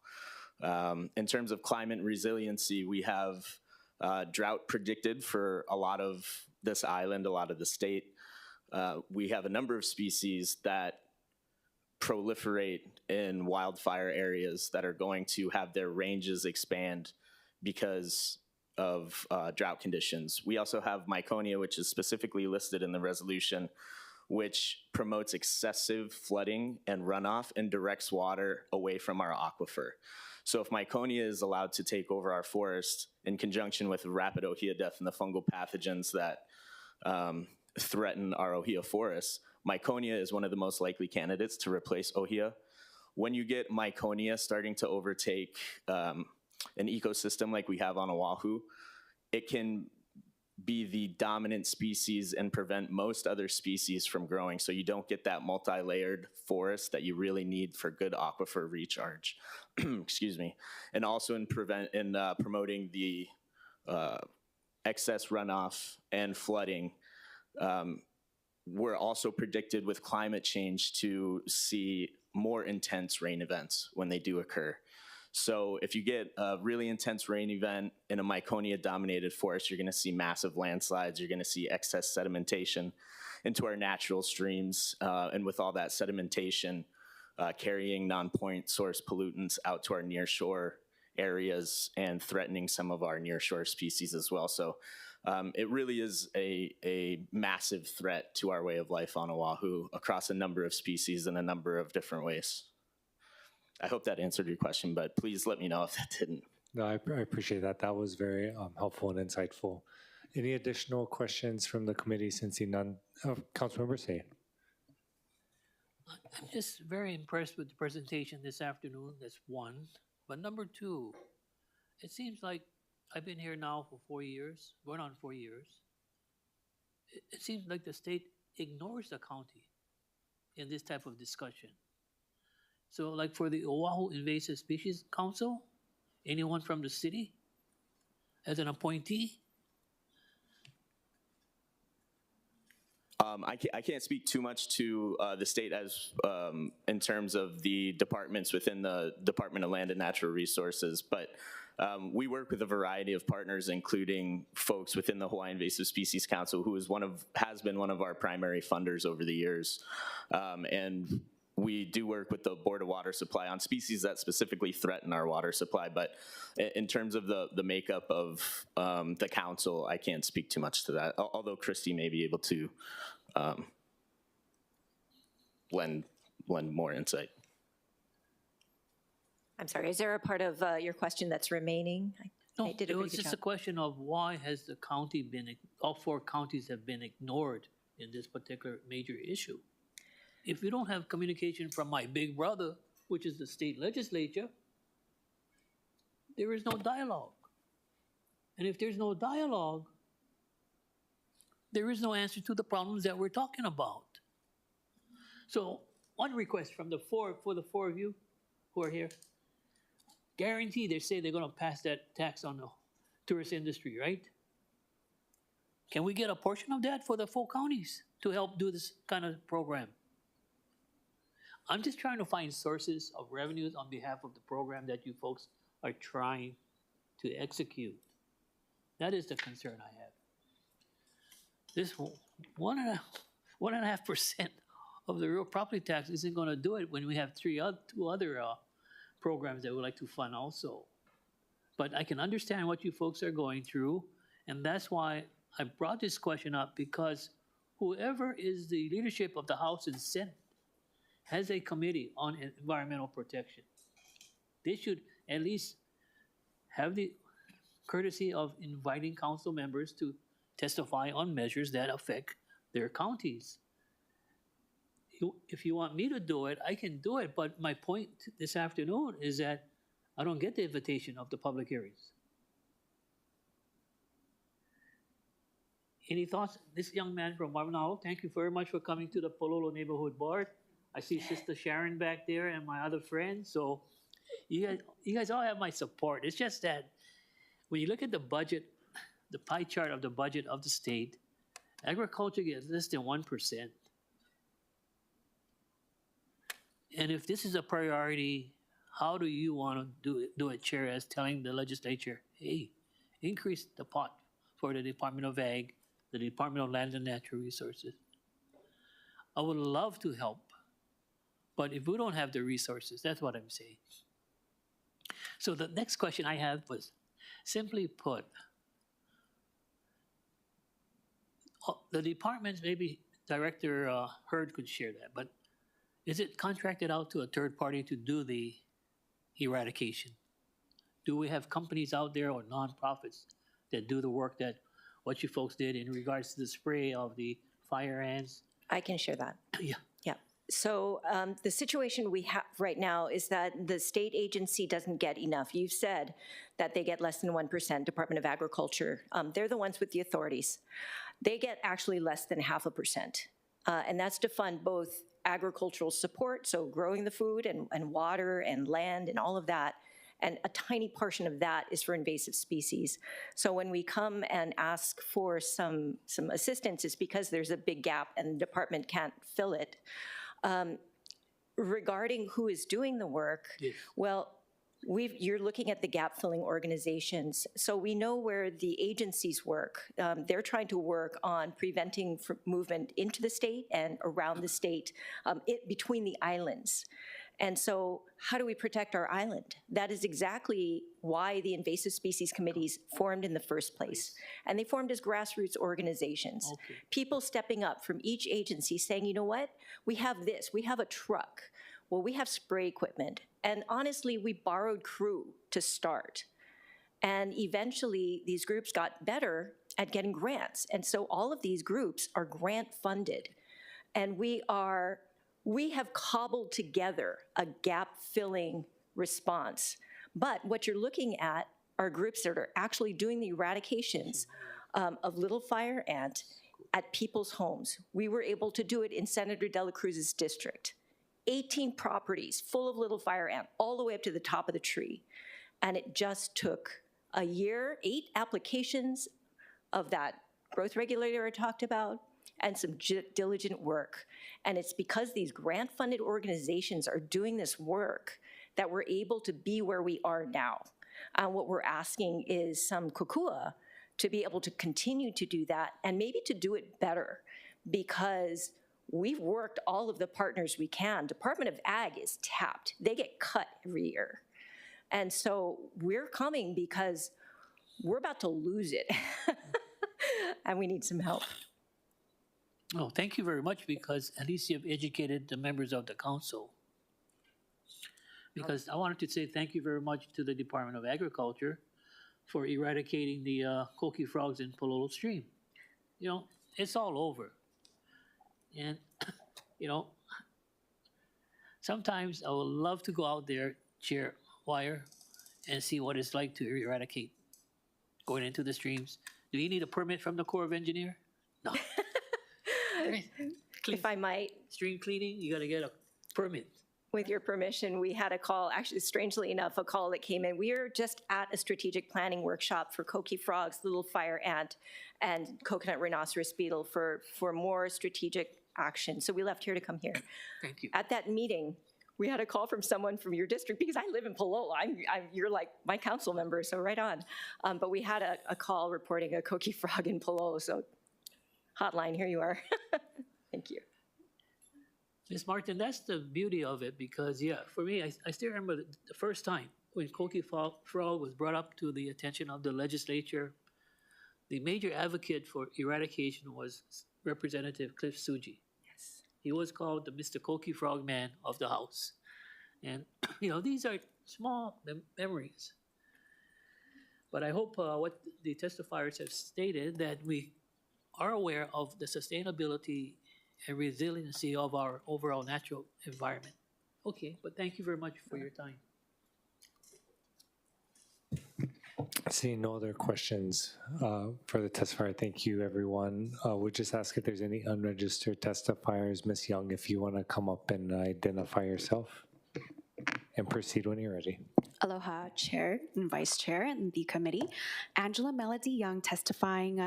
In terms of climate resiliency, we have drought predicted for a lot of this island, a lot of the state. We have a number of species that proliferate in wildfire areas that are going to have their ranges expand because of drought conditions. We also have Myconia, which is specifically listed in the resolution, which promotes excessive flooding and runoff and directs water away from our aquifer. So if Myconia is allowed to take over our forest in conjunction with rapid ohia death and the fungal pathogens that threaten our ohia forests, Myconia is one of the most likely candidates to replace ohia. When you get Myconia starting to overtake an ecosystem like we have on Oahu, it can be the dominant species and prevent most other species from growing, so you don't get that multi-layered forest that you really need for good aquifer recharge. Excuse me. And also in promoting the excess runoff and flooding. We're also predicted with climate change to see more intense rain events when they do occur. So if you get a really intense rain event in a Myconia-dominated forest, you're going to see massive landslides. You're going to see excess sedimentation into our natural streams. And with all that sedimentation, carrying non-point source pollutants out to our nearshore areas and threatening some of our nearshore species as well. So it really is a massive threat to our way of life on Oahu across a number of species in a number of different ways. I hope that answered your question, but please let me know if that didn't. No, I appreciate that. That was very helpful and insightful. Any additional questions from the committee since none? Councilmember Say. I'm just very impressed with the presentation this afternoon. That's one. But number two, it seems like I've been here now for 4 years, going on 4 years. It seems like the state ignores the county in this type of discussion. So like for the Oahu Invasive Species Council, anyone from the city as an appointee? I can't speak too much to the state as in terms of the departments within the Department of Land and Natural Resources, but we work with a variety of partners, including folks within the Hawaii Invasive Species Council, who is has been one of our primary funders over the years, and we do work with the Board of Water Supply on species that specifically threaten our water supply. But in terms of the makeup of the council, I can't speak too much to that, although Christy may be able to lend more insight. I'm sorry, is there a part of your question that's remaining? No, it was just a question of why has the county been, all 4 counties have been ignored in this particular major issue? If we don't have communication from my big brother, which is the state legislature, there is no dialogue. And if there's no dialogue, there is no answer to the problems that we're talking about. So one request from for the 4 of you who are here, guarantee they say they're gonna pass that tax on the tourist industry, right? Can we get a portion of that for the 4 counties to help do this kind of program? I'm just trying to find sources of revenues on behalf of the program that you folks are trying to execute. That is the concern I have. This 1.5% of the real property tax isn't going to do it when we have 2 other programs that we'd like to fund also. But I can understand what you folks are going through, and that's why I brought this question up, because whoever is the leadership of the House and Senate has a committee on environmental protection. They should at least have the courtesy of inviting council members to testify on measures that affect their counties. If you want me to do it, I can do it, but my point this afternoon is that I don't get the invitation of the public hearings. Any thoughts? This young man from Honolulu, thank you very much for coming to the Pololo Neighborhood Board. I see Sister Sharon back there and my other friends. So you guys all have my support. It's just that when you look at the budget, the pie chart of the budget of the state, agriculture gets less than 1%. And if this is a priority, how do you want to do it, Chair, as telling the legislature, hey, increase the pot for the Department of Ag, the Department of Land and Natural Resources? I would love to help. But if we don't have the resources, that's what I'm saying. So the next question I had was, simply put, the departments, maybe Director Hurd could share that, but is it contracted out to a third party to do the eradication? Do we have companies out there or nonprofits that do the work that what you folks did in regards to the spray of the fire ants? I can share that. Yeah. Yeah. So the situation we have right now is that the state agency doesn't get enough. You've said that they get less than 1%, Department of Agriculture. They're the ones with the authorities. They get actually less than 0.5%. And that's to fund both agricultural support, so growing the food and water and land and all of that. And a tiny portion of that is for invasive species. So when we come and ask for some assistance, it's because there's a big gap and the department can't fill it. Regarding who is doing the work, yes. Well, you're looking at the gap-filling organizations. So we know where the agencies work. They're trying to work on preventing movement into the state and around the state, between the islands. And so how do we protect our island? That is exactly why the invasive species committees formed in the first place. And they formed as grassroots organizations. Okay. People stepping up from each agency saying, you know what, we have this, we have a truck. Well, we have spray equipment. And honestly, we borrowed crew to start. And eventually, these groups got better at getting grants. And so all of these groups are grant funded. And we have cobbled together a gap-filling response. But what you're looking at are groups that are actually doing the eradications of little fire ant at people's homes. We were able to do it in Senator De La Cruz's district. 18 properties full of little fire ant all the way up to the top of the tree. And it just took a year, 8 applications of that growth regulator I talked about, and some diligent work. And it's because these grant-funded organizations are doing this work that we're able to be where we are now. What we're asking is some kukua to be able to continue to do that and maybe to do it better, because we've worked all of the partners we can. Department of Ag is tapped. They get cut every year. And so we're coming because we're about to lose it. And we need some help. Oh, thank you very much, because at least you've educated the members of the council. Because I wanted to say thank you very much to the Department of Agriculture for eradicating the coqui frogs in Pololo Stream. You know, it's all over. And, you know, sometimes I would love to go out there, Chair Wire, and see what it's like to eradicate going into the streams. Do you need a permit from the Corps of Engineer? No. If I might. Stream cleaning, you got to get a permit. With your permission, we had a call, actually, strangely enough, a call that came in. We are just at a strategic planning workshop for coqui frogs, little fire ant, and coconut rhinoceros beetle for more strategic action. So we left here to come here. Thank you. At that meeting, we had a call from someone from your district, because I live in Palolo. You're like my council member, so right on. But we had a call reporting a coqui frog in Palolo, so hotline, here you are. Thank you. Ms. Martin, that's the beauty of it, because, yeah, for me, I still remember the first time when coqui frog was brought up to the attention of the legislature. The major advocate for eradication was Representative Cliff Suji. Yes. He was called the Mr. Coqui Frog Man of the House. And, you know, these are small memories. But I hope what the testifiers have stated, that we are aware of the sustainability and resiliency of our overall natural environment. Okay, but thank you very much for your time. Seeing no other questions for the testifier, thank you, everyone. We'll just ask if there's any unregistered testifiers. Ms. Young, if you want to come up and identify yourself and proceed when you're ready. Aloha, Chair and Vice Chair and the committee. Angela Melody Young, testifying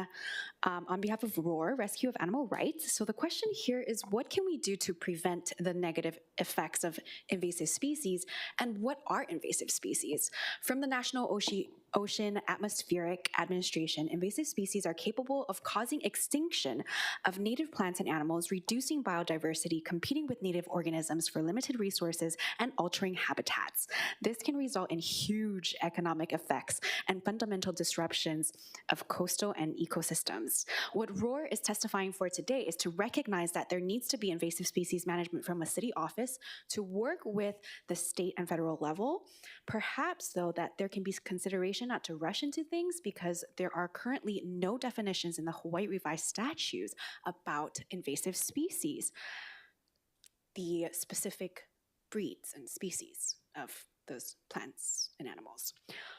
on behalf of ROAR, Rescue of Animal Rights. So the question here is, what can we do to prevent the negative effects of invasive species, and what are invasive species? From the National Ocean Atmospheric Administration, invasive species are capable of causing extinction of native plants and animals, reducing biodiversity, competing with native organisms for limited resources, and altering habitats. This can result in huge economic effects and fundamental disruptions of coastal and ecosystems. What ROAR is testifying for today is to recognize that there needs to be invasive species management from a city office, to work with the state and federal level. Perhaps, though, that there can be consideration not to rush into things, because there are currently no definitions in the Hawaii Revised Statutes about invasive species, the specific breeds and species of those plants and animals.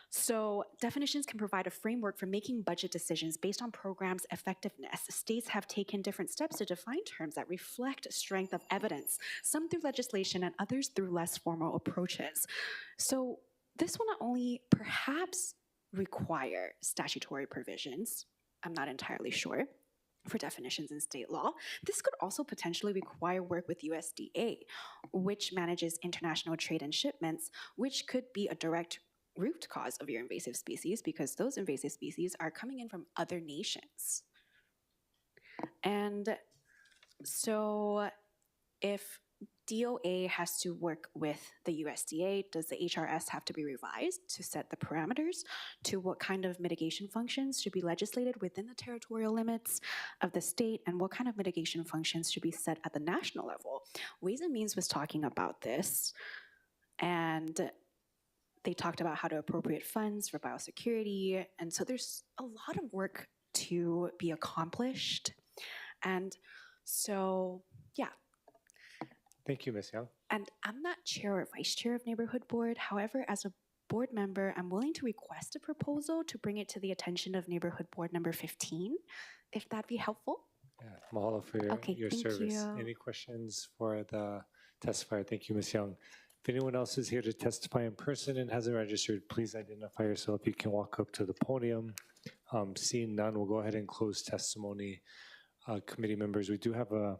So definitions can provide a framework for making budget decisions based on programs' effectiveness. States have taken different steps to define terms that reflect strength of evidence, some through legislation and others through less formal approaches. So this will not only perhaps require statutory provisions, I'm not entirely sure, for definitions in state law. This could also potentially require work with USDA, which manages international trade and shipments, which could be a direct root cause of your invasive species because those invasive species are coming in from other nations. And so if DOA has to work with the USDA, does the HRS have to be revised to set the parameters to what kind of mitigation functions should be legislated within the territorial limits of the state, and what kind of mitigation functions should be set at the national level? Ways and Means was talking about this, and they talked about how to appropriate funds for biosecurity, and so there's a lot of work to be accomplished. And so, yeah. Thank you, Ms. Young. And I'm not chair or vice chair of Neighborhood Board. However, as a board member, I'm willing to request a proposal to bring it to the attention of Neighborhood Board number 15, if that'd be helpful. Yeah, mahalo for your thank service. you. Any questions for the testifier? Thank you, Ms. Young. If anyone else is here to testify in person and hasn't registered, please identify yourself. You can walk up to the podium. Seeing none, we'll go ahead and close testimony. Committee members, we do have an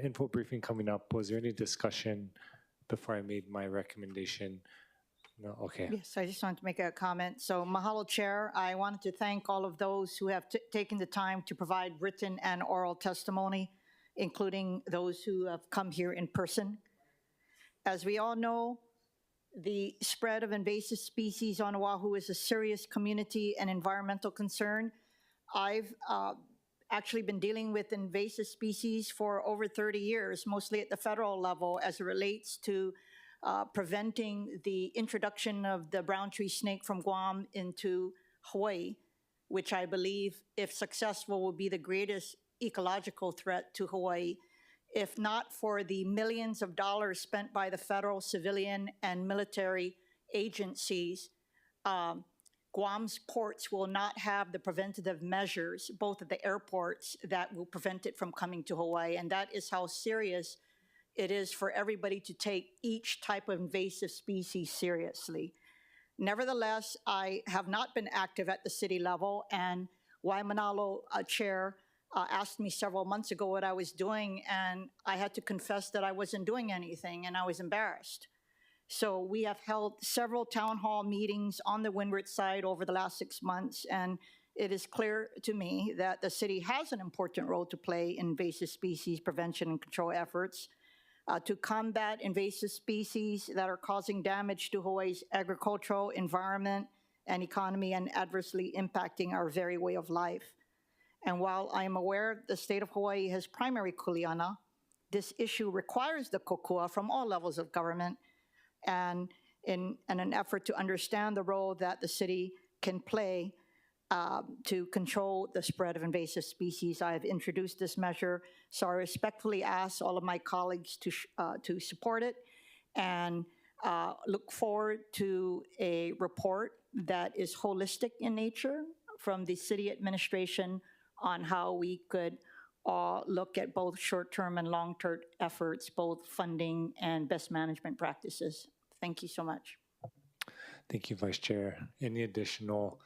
info briefing coming up. Was there any discussion before I made my recommendation? No, okay. Yes, I just wanted to make a comment. So mahalo, Chair. I wanted to thank all of those who have taken the time to provide written and oral testimony, including those who have come here in person. As we all know, the spread of invasive species on Oahu is a serious community and environmental concern. I've actually been dealing with invasive species for over 30 years, mostly at the federal level as it relates to preventing the introduction of the brown tree snake from Guam into Hawaii, which I believe, if successful, will be the greatest ecological threat to Hawaii, if not for the millions of dollars spent by the federal, civilian, and military agencies. Guam's ports will not have the preventative measures, both at the airports, that will prevent it from coming to Hawaii. And that is how serious it is for everybody to take each type of invasive species seriously. Nevertheless, I have not been active at the city level, and Waimanalo Chair asked me several months ago what I was doing, and I had to confess that I wasn't doing anything, and I was embarrassed. So we have held several town hall meetings on the windward side over the last 6 months, and it is clear to me that the city has an important role to play in invasive species prevention and control efforts to combat invasive species that are causing damage to Hawaii's agricultural, environment, and economy, and adversely impacting our very way of life. And while I am aware the state of Hawaii has primary kuleana, this issue requires the kokua from all levels of government, and in an effort to understand the role that the city can play to control the spread of invasive species, I have introduced this measure. So I respectfully ask all of my colleagues to support it, and look forward to a report that is holistic in nature from the city administration on how we could look at both short-term and long-term efforts, both funding and best management practices. Thank you so much. Thank you, Vice Chair. Any additional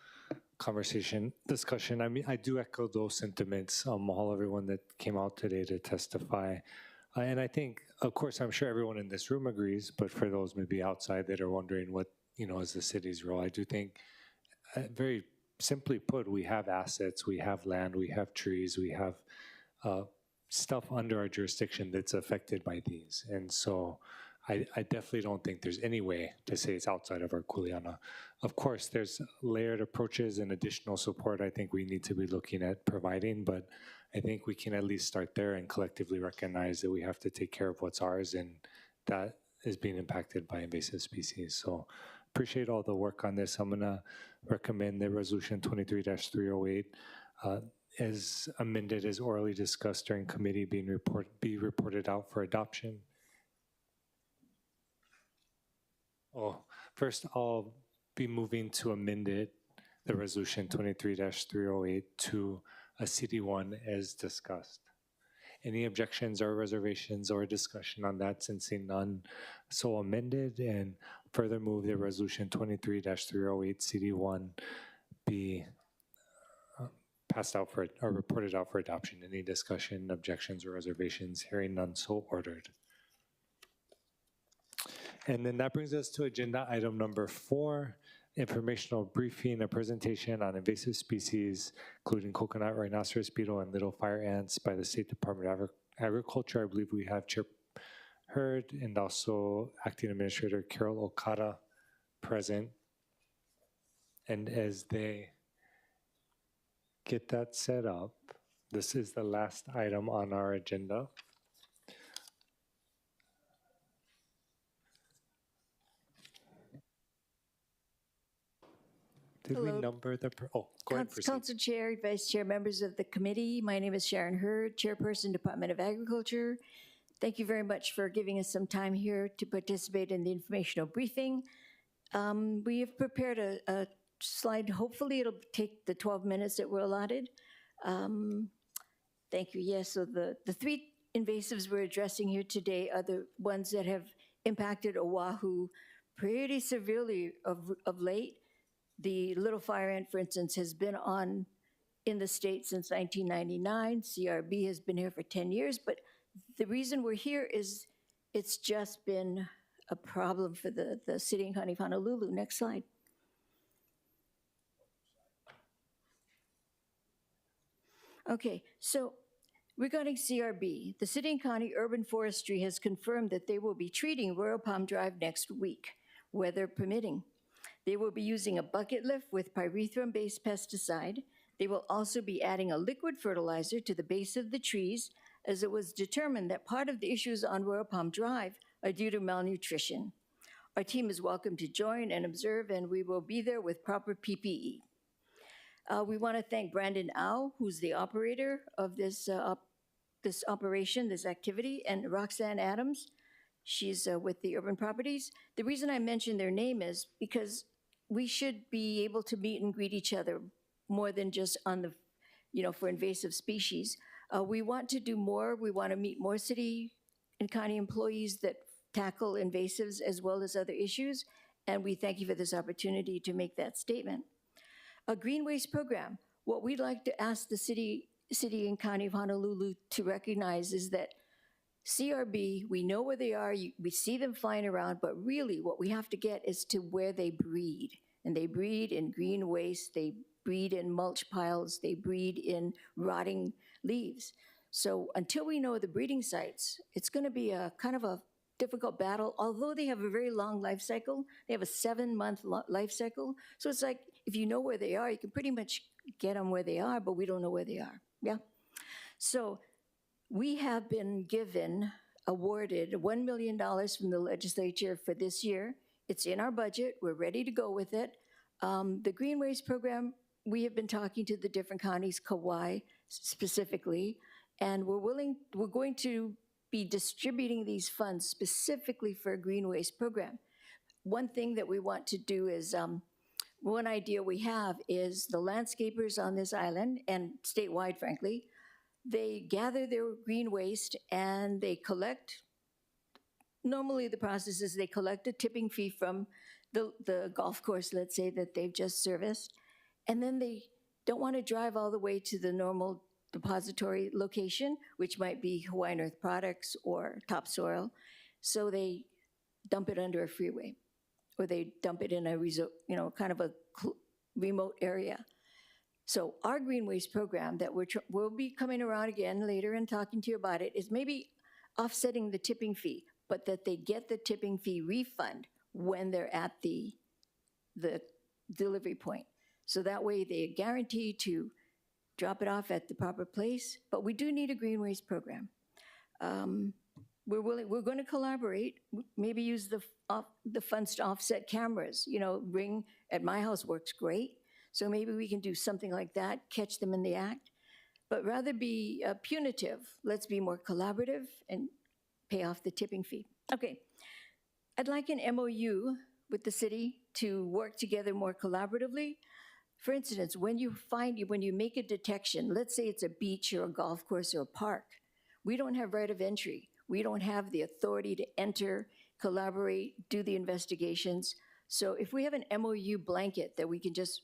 discussion? I mean, I do echo those sentiments. Mahalo everyone that came out today to testify. And I think, of course, I'm sure everyone in this room agrees, but for those maybe outside that are wondering what, is the city's role, I do think, very simply put, we have assets, we have land, we have trees, we have stuff under our jurisdiction that's affected by these. And so I definitely don't think there's any way to say it's outside of our kuleana. Of course, there's layered approaches and additional support I think we need to be looking at providing, but I think we can at least start there and collectively recognize that we have to take care of what's ours, and that is being impacted by invasive species. So appreciate all the work on this. I'm gonna recommend that resolution 23-308 as amended, as orally discussed during committee, be reported out for adoption. Oh, first I'll be moving to amend it, the resolution 23-308 to a CD1 as discussed. Any objections or reservations or discussion on that? Sensing none, so amended, and further move that resolution 23-308 CD1 be passed out for or reported out for adoption. Any discussion, objections, or reservations? Hearing none, so ordered. And then that brings us to agenda item number 4, informational briefing, a presentation on invasive species, including coconut rhinoceros beetle and little fire ants by the State Department of Agriculture. I believe we have Chair Hurd and also Acting Administrator Carol Okada present. And as they get that set up, this is the last item on our agenda. Did we Hello. number the, oh, go ahead, proceed. Council Chair, Vice Chair, members of the committee, my name is Sharon Hurd, Chairperson, Department of Agriculture. Thank you very much for giving us some time here to participate in the informational briefing. We have prepared a slide. Hopefully it'll take the 12 minutes that were allotted. Thank you. Yes, so the 3 invasives we're addressing here today are the ones that have impacted Oahu pretty severely of late. The little fire ant, for instance, has been in the state since 1999. CRB has been here for 10 years, but the reason we're here is it's just been a problem for the city and county of Honolulu. Next slide. Okay, so regarding CRB, the city and county urban forestry has confirmed that they will be treating Royal Palm Drive next week, weather permitting. They will be using a bucket lift with pyrethrum-based pesticide. They will also be adding a liquid fertilizer to the base of the trees, as it was determined that part of the issues on Royal Palm Drive are due to malnutrition. Our team is welcome to join and observe, and we will be there with proper PPE. We want to thank Brandon Au, who's the operator of this operation, this activity, and Roxanne Adams. She's with the Urban Properties. The reason I mention their name is because we should be able to meet and greet each other more than just on the, for invasive species. We want to do more. We want to meet more city and county employees that tackle invasives as well as other issues. And we thank you for this opportunity to make that statement. A green waste program. What we'd like to ask the city and county of Honolulu to recognize is that CRB, we know where they are, we see them flying around, but really what we have to get is to where they breed. And they breed in green waste, they breed in mulch piles, they breed in rotting leaves. So until we know the breeding sites, it's gonna be a kind of a difficult battle, although they have a very long life cycle. They have a 7-month life cycle. So it's like, if you know where they are, you can pretty much get them where they are, but we don't know where they are, yeah? So we have been awarded $1 million from the legislature for this year. It's in our budget. We're ready to go with it. The Green Waste Program, we have been talking to the different counties, Kauai specifically, and we're going to be distributing these funds specifically for a Green Waste Program. One thing that we want to do is, one idea we have is the landscapers on this island, and statewide, frankly, they gather their green waste and they collect, normally the process is they collect a tipping fee from the golf course, let's say, that they've just serviced, and then they don't want to drive all the way to the normal depository location, which might be Hawaiian Earth Products or topsoil, so they dump it under a freeway, or they dump it in a kind of a remote area. So our green waste program that we'll be coming around again later and talking to you about it is maybe offsetting the tipping fee, but that they get the tipping fee refund when they're at the delivery point. So that way they are guaranteed to drop it off at the proper place, but we do need a green waste program. We're going to collaborate, maybe use the funds to offset cameras. Ring at my house works great. So maybe we can do something like that, catch them in the act, but rather be punitive. Let's be more collaborative and pay off the tipping fee. Okay, I'd like an MOU with the city to work together more collaboratively. For instance, when you make a detection, let's say it's a beach or a golf course or a park, we don't have right of entry. We don't have the authority to enter, collaborate, do the investigations. So if we have an MOU blanket that we can just,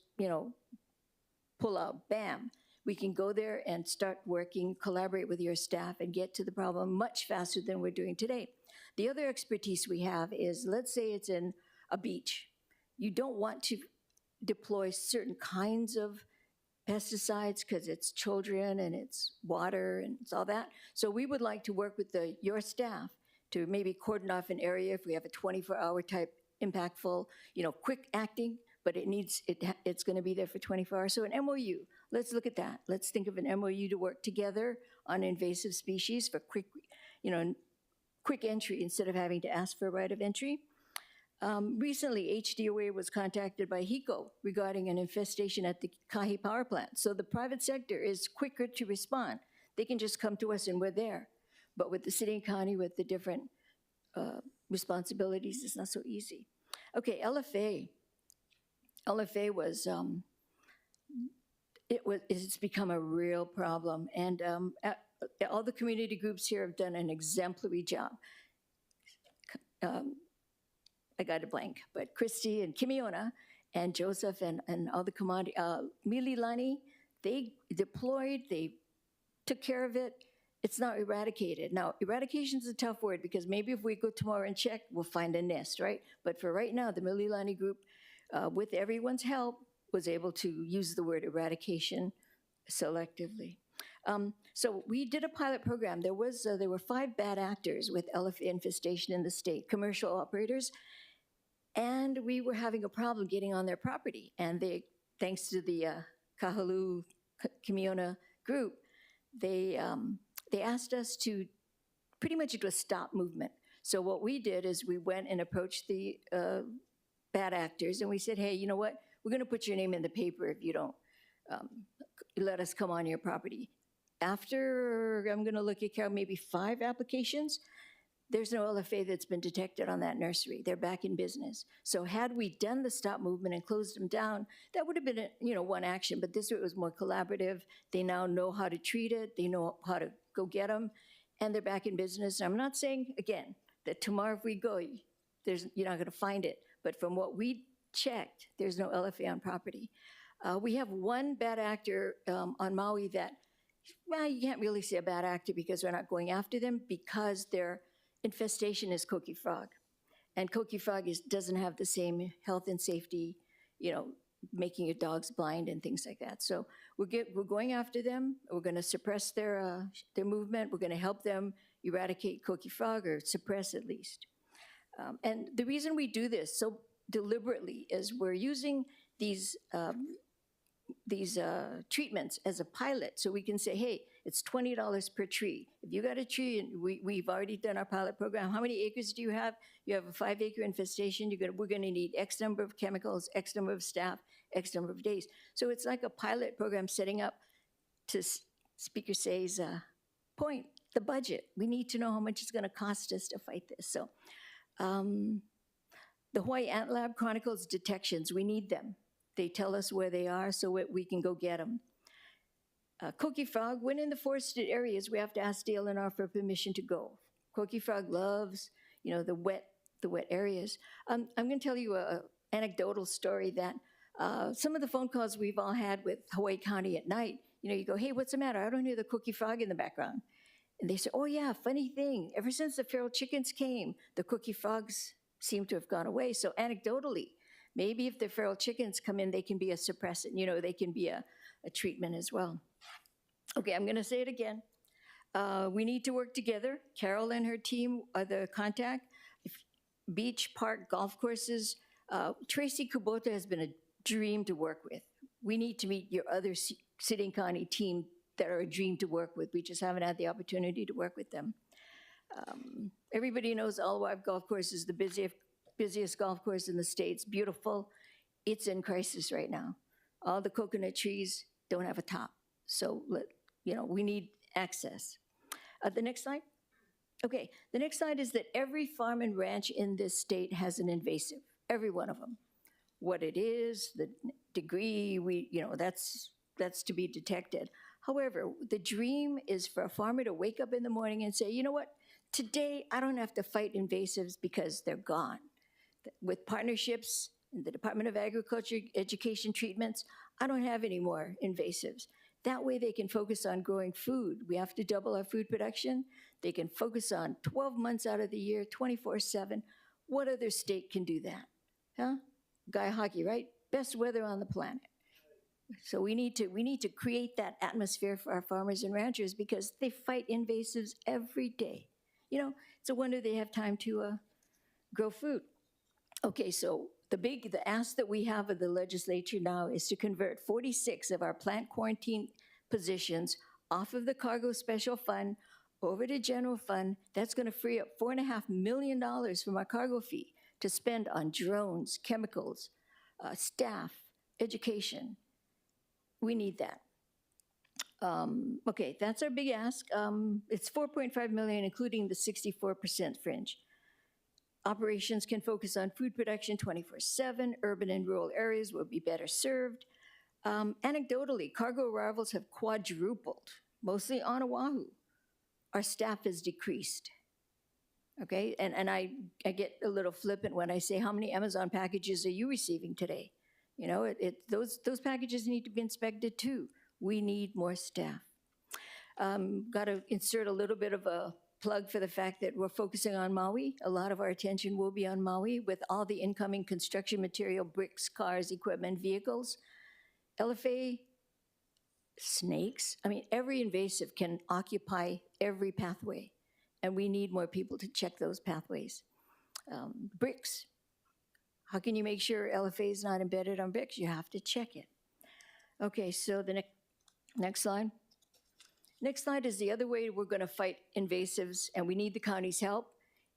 pull out, bam, we can go there and start working, collaborate with your staff, and get to the problem much faster than we're doing today. The other expertise we have is, let's say it's in a beach. You don't want to deploy certain kinds of pesticides because it's children and it's water and it's all that. So we would like to work with your staff to maybe cordon off an area if we have a 24-hour type impactful, quick acting, but it's going to be there for 24 hours. So an MOU, let's look at that. Let's think of an MOU to work together on invasive species for quick entry instead of having to ask for a right of entry. Recently, HDOA was contacted by HECO regarding an infestation at the Kahi power plant. So the private sector is quicker to respond. They can just come to us and we're there. But with the city and county, with the different responsibilities, it's not so easy. Okay, LFA. LFA was, it's become a real problem. And all the community groups here have done an exemplary job. I got a blank, but Christy and Kimiona and Joseph and all the commodity, Mililani, they deployed, they took care of it. It's not eradicated. Now, eradication is a tough word because maybe if we go tomorrow and check, we'll find a nest, right? But for right now, the Mililani group, with everyone's help, was able to use the word eradication selectively. So we did a pilot program. There were 5 bad actors with LFA infestation in the state, commercial operators, and we were having a problem getting on their property. And they, thanks to the Kahalu Kimiona group, they asked us to pretty much do a stop movement. So what we did is we went and approached the bad actors, and we said, hey, you know what? We're going to put your name in the paper if you don't let us come on your property. After, I'm going to look at maybe 5 applications, there's no LFA that's been detected on that nursery. They're back in business. So had we done the stop movement and closed them down, that would have been one action, but this was more collaborative. They now know how to treat it. They know how to go get them, and they're back in business. And I'm not saying, again, that tomorrow if we go, you're not going to find it. But from what we checked, there's no LFA on property. We have one bad actor on Maui that, well, you can't really say a bad actor because we're not going after them because their infestation is coqui frog. And coqui frog doesn't have the same health and safety, making your dogs blind and things like that. So we're going after them. We're going to suppress their movement. We're going to help them eradicate coqui frog or suppress at least. And the reason we do this so deliberately is we're using these treatments as a pilot. So we can say, hey, it's $20 per tree. If you got a tree, and we've already done our pilot program, how many acres do you have? You have a 5-acre infestation, we're gonna need X number of chemicals, X number of staff, X number of days. So it's like a pilot program setting up to Speaker Say's point, the budget. We need to know how much it's gonna cost us to fight this. So the Hawaii Ant Lab chronicles detections. We need them. They tell us where they are so we can go get them. Coqui frog, when in the forested areas, we have to ask DLNR for permission to go. Coqui frog loves, the wet areas. I'm going to tell you an anecdotal story that some of the phone calls we've all had with Hawaii County at night, you go, hey, what's the matter? I don't hear the coqui frog in the background. And they say, oh yeah, funny thing. Ever since the feral chickens came, the coqui frogs seem to have gone away. So anecdotally, maybe if the feral chickens come in, they can be a suppressant, they can be a treatment as well. Okay, I'm gonna say it again. We need to work together. Carol and her team are the contact. Beach, park, golf courses. Tracy Kubota has been a dream to work with. We need to meet your other city and county team that are a dream to work with. We just haven't had the opportunity to work with them. Everybody knows Alewife Golf Course is the busiest golf course in the state. It's beautiful. It's in crisis right now. All the coconut trees don't have a top. So, we need access. The next slide. Okay, the next slide is that every farm and ranch in this state has an invasive, every one of them. What it is, the degree, that's to be detected. However, the dream is for a farmer to wake up in the morning and say, you know what, today I don't have to fight invasives because they're gone. With partnerships in the Department of Agriculture, education treatments, I don't have any more invasives. That way they can focus on growing food. We have to double our food production. They can focus on 12 months out of the year, 24/7. What other state can do that? Huh? Guy hockey, right? Best weather on the planet. So we need to create that atmosphere for our farmers and ranchers because they fight invasives every day. You know, it's a wonder they have time to grow food. Okay, so the ask that we have of the legislature now is to convert 46 of our plant quarantine positions off of the cargo special fund over to general fund. That's going to free up $4.5 million from our cargo fee to spend on drones, chemicals, staff, education. We need that. Okay, that's our big ask. It's $4.5 million, including the 64% fringe. Operations can focus on food production 24/7. Urban and rural areas will be better served. Anecdotally, cargo arrivals have quadrupled, mostly on Oahu. Our staff has decreased. Okay, and I get a little flippant when I say, how many Amazon packages are you receiving today? You know, those packages need to be inspected too. We need more staff. Got to insert a little bit of a plug for the fact that we're focusing on Maui. A lot of our attention will be on Maui with all the incoming construction material, bricks, cars, equipment, vehicles. LFA, snakes. I mean, every invasive can occupy every pathway, and we need more people to check those pathways. Bricks. How can you make sure LFA is not embedded on bricks? You have to check it. Okay, so the next slide. Next slide is the other way we're going to fight invasives, and we need the county's help,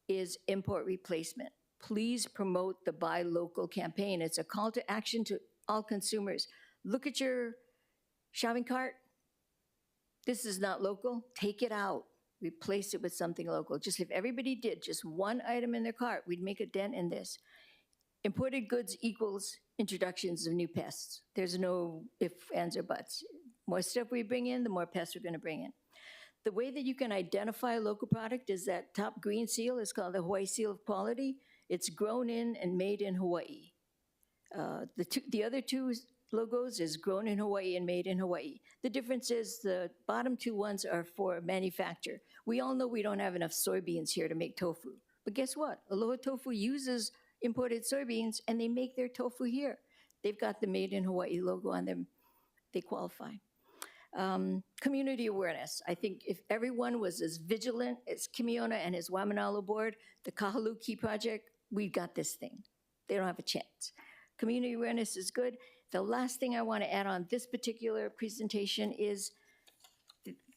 is import replacement. Please promote the Buy Local campaign. It's a call to action to all consumers. Look at your shopping cart. This is not local. Take it out. Replace it with something local. Just if everybody did just one item in their cart, we'd make a dent in this. Imported goods equals introductions of new pests. There's no ifs, ands, or buts. More stuff we bring in, the more pests we're going to bring in. The way that you can identify a local product is that top green seal is called the Hawaii Seal of Quality. It's grown in and made in Hawaii. The other two logos is grown in Hawaii and made in Hawaii. The difference is the bottom two ones are for manufacture. We all know we don't have enough soybeans here to make tofu. But guess what? Aloha Tofu uses imported soybeans, and they make their tofu here. They've got the Made in Hawaii logo on them. They qualify. Community awareness. I think if everyone was as vigilant as Kimiona and his Waimanalo board, the Kahalu Key Project, we've got this thing. They don't have a chance. Community awareness is good. The last thing I want to add on this particular presentation is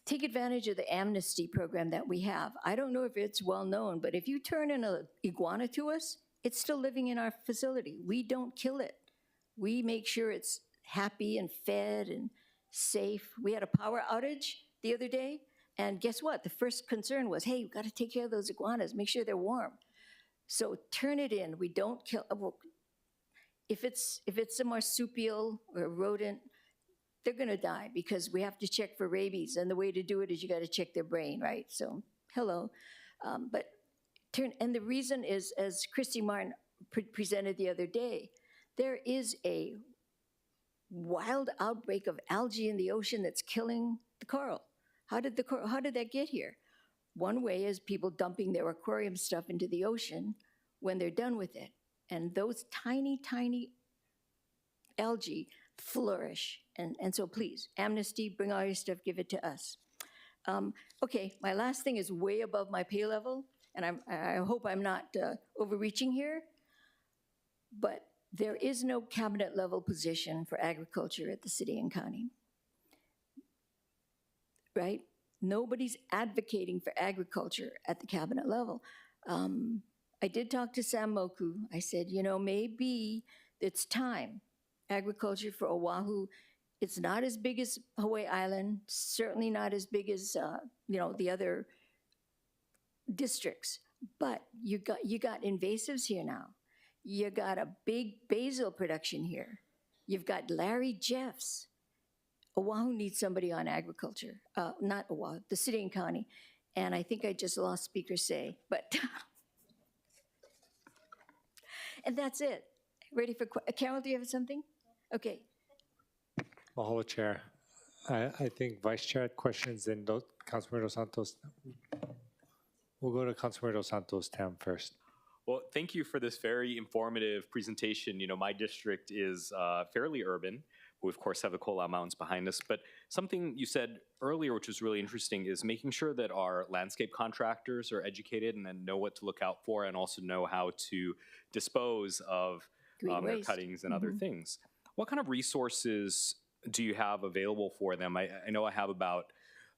take advantage of the amnesty program that we have. I don't know if it's well known, but if you turn in an iguana to us, it's still living in our facility. We don't kill it. We make sure it's happy and fed and safe. We had a power outage the other day, and guess what? The first concern was, hey, we've got to take care of those iguanas, make sure they're warm. So turn it in. We don't kill. Well, if it's a marsupial or a rodent, they're going to die because we have to check for rabies, and the way to do it is you got to check their brain, right? So hello, but turn. And the reason is, as Christy Martin presented the other day, there is a wild outbreak of algae in the ocean that's killing the coral. How did that get here? One way is people dumping their aquarium stuff into the ocean when they're done with it. And those tiny, tiny algae flourish. And so please, amnesty, bring all your stuff, give it to us. Okay, my last thing is way above my pay level, and I hope I'm not overreaching here, but there is no cabinet level position for agriculture at the city and county, right? Nobody's advocating for agriculture at the cabinet level. I did talk to Sam Moku. I said, you know, maybe it's time. Agriculture for Oahu, it's not as big as Hawaii Island, certainly not as big as, the other districts, but you got invasives here now. You got a big basil production here. You've got Larry Jeffs. Oahu needs somebody on agriculture. Not Oahu, the city and county. And I think I just lost Speaker Say, but. And that's it. Ready for, Carol, do you have something? Okay. Mahalo, Chair. I think Vice Chair had questions and Councilmember Dos Santos. We'll go to Councilmember Dos Santos Tam first. Well, thank you for this very informative presentation. You know, my district is fairly urban. We, of course, have the Kola Mountains behind us. But something you said earlier, which was really interesting, is making sure that our landscape contractors are educated and then know what to look out for and also know how to dispose of their cuttings and other things. What kind of resources do you have available for them? I know I have about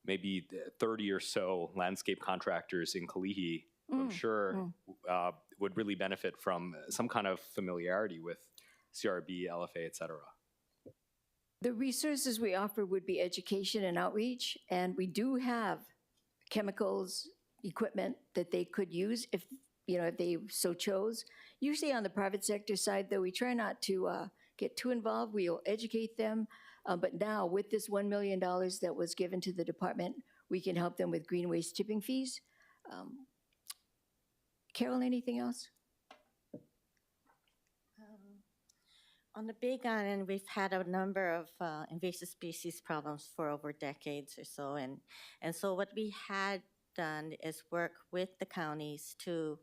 maybe 30 or so landscape contractors in Kalihi who I'm sure would really benefit from some kind of familiarity with CRB, LFA, et cetera. The resources we offer would be education and outreach, and we do have chemicals, equipment that they could use if they so chose. Usually on the private sector side, though, we try not to get too involved. We'll educate them. But now with this $1 million that was given to the department, we can help them with green waste tipping fees. Carol, anything else? On the Big Island, we've had a number of invasive species problems for over decades or so. And so what we had done is work with the counties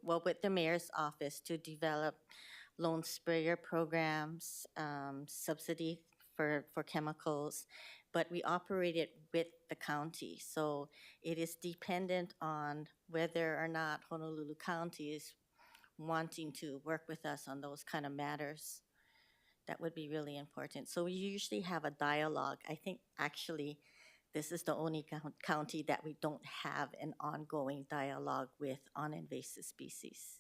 with the mayor's office to develop loan sprayer programs, subsidy for chemicals, but we operate it with the county. So it is dependent on whether or not Honolulu County is wanting to work with us on those kind of matters. That would be really important. So we usually have a dialogue. I think actually this is the only county that we don't have an ongoing dialogue with on invasive species.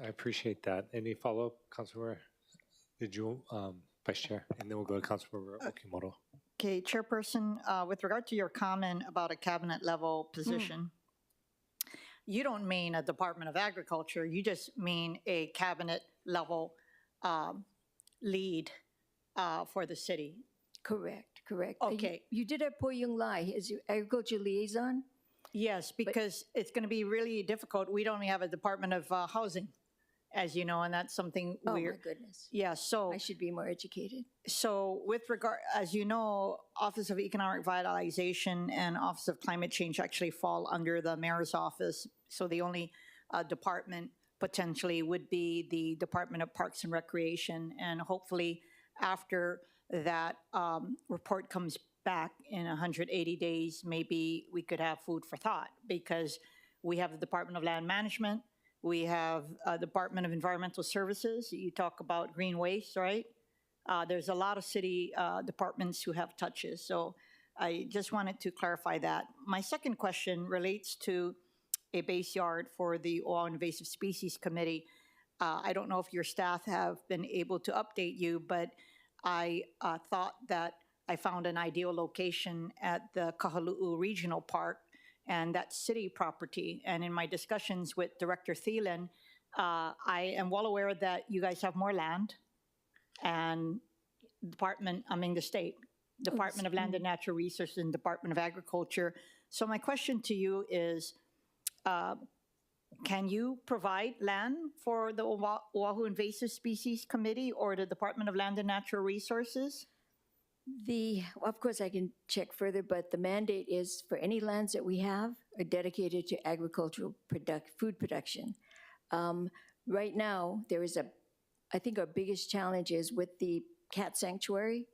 I appreciate that. Any follow-up, Councilmember? Did you, Vice Chair? And then we'll go to Councilmember Okimoto. Okay, Chairperson, with regard to your comment about a cabinet level position, you don't mean a Department of Agriculture, you just mean a cabinet level lead for the city. Correct. Okay. You did have Po Yung Lai as your agriculture liaison? Yes, because it's going to be really difficult. We don't have a Department of Housing, as you know, and that's something we're... Oh, my goodness. Yeah, so... I should be more educated. So with regard, as you know, Office of Economic Vitalization and Office of Climate Change actually fall under the mayor's office. So the only department potentially would be the Department of Parks and Recreation. And hopefully after that report comes back in 180 days, maybe we could have food for thought, because we have the Department of Land Management, we have Department of Environmental Services. You talk about green waste, right? There's a lot of city departments who have touches. So I just wanted to clarify that. My second question relates to a base yard for the Oahu Invasive Species Committee. I don't know if your staff have been able to update you, but I thought that I found an ideal location at the Kahaluu Regional Park, and that's city property. And in my discussions with Director Thielen, I am well aware that you guys have more land, and the state, Department of Land and Natural Resources and Department of Agriculture. So my question to you is, can you provide land for the Oahu Invasive Species Committee or the Department of Land and Natural Resources? Of course, I can check further, but the mandate is for any lands that we have are dedicated to agricultural food production. Right now, I think our biggest challenge is with the cat sanctuary.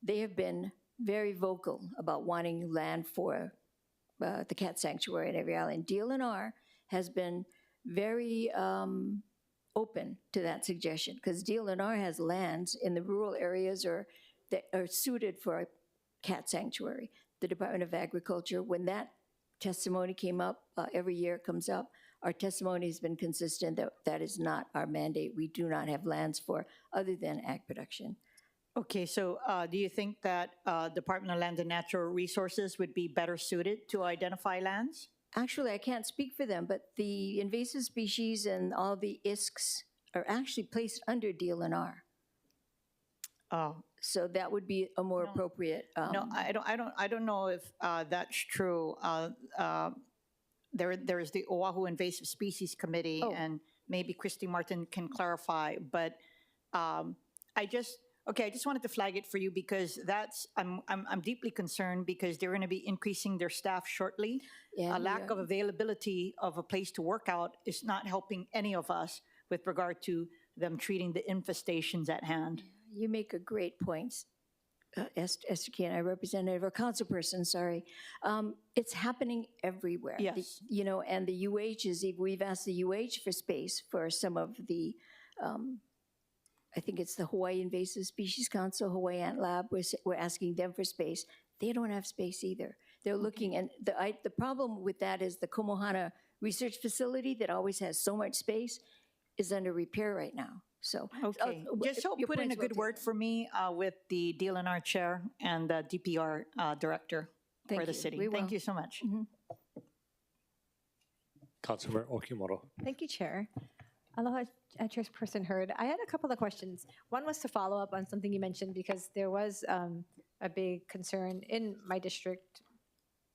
They have been very vocal about wanting land for the cat sanctuary in every island. DLNR has been very open to that suggestion, because DLNR has lands in the rural areas that are suited for a cat sanctuary. The Department of Agriculture, when that testimony came up, every year it comes up, our testimony has been consistent that that is not our mandate. We do not have lands for other than ag production. Okay, so do you think that Department of Land and Natural Resources would be better suited to identify lands? Actually, I can't speak for them, but the invasive species and all the ISCs are actually placed under DLNR. Oh, so that would be a more appropriate. No, I don't know if that's true. There is the Oahu Invasive Species Committee, and maybe Christy Martin can clarify. But Okay, I just wanted to flag it for you because I'm deeply concerned because they're going to be increasing their staff shortly. Yeah, A lack of availability of a place to work out is not helping any of us with regard to them treating the infestations at hand. You make a great point, Esther Key, and I representative or councilperson, sorry. It's happening everywhere. Yes. You know, and the UHs, we've asked the UH for space for some of the, I think it's the Hawaii Invasive Species Council, Hawaii Ant Lab, we're asking them for space. They don't have space either. They're looking, and the problem with that is the Komohana Research Facility that always has so much space is under repair right now. So, Okay, just your put in point's a well good word for me with the DLNR chair and the DPR director for the city. Thank you so much. Councilmember Okimoro. Thank you, Chair. Aloha, Chairperson Hurd. I had a couple of questions. One was to follow up on something you mentioned because there was a big concern in my district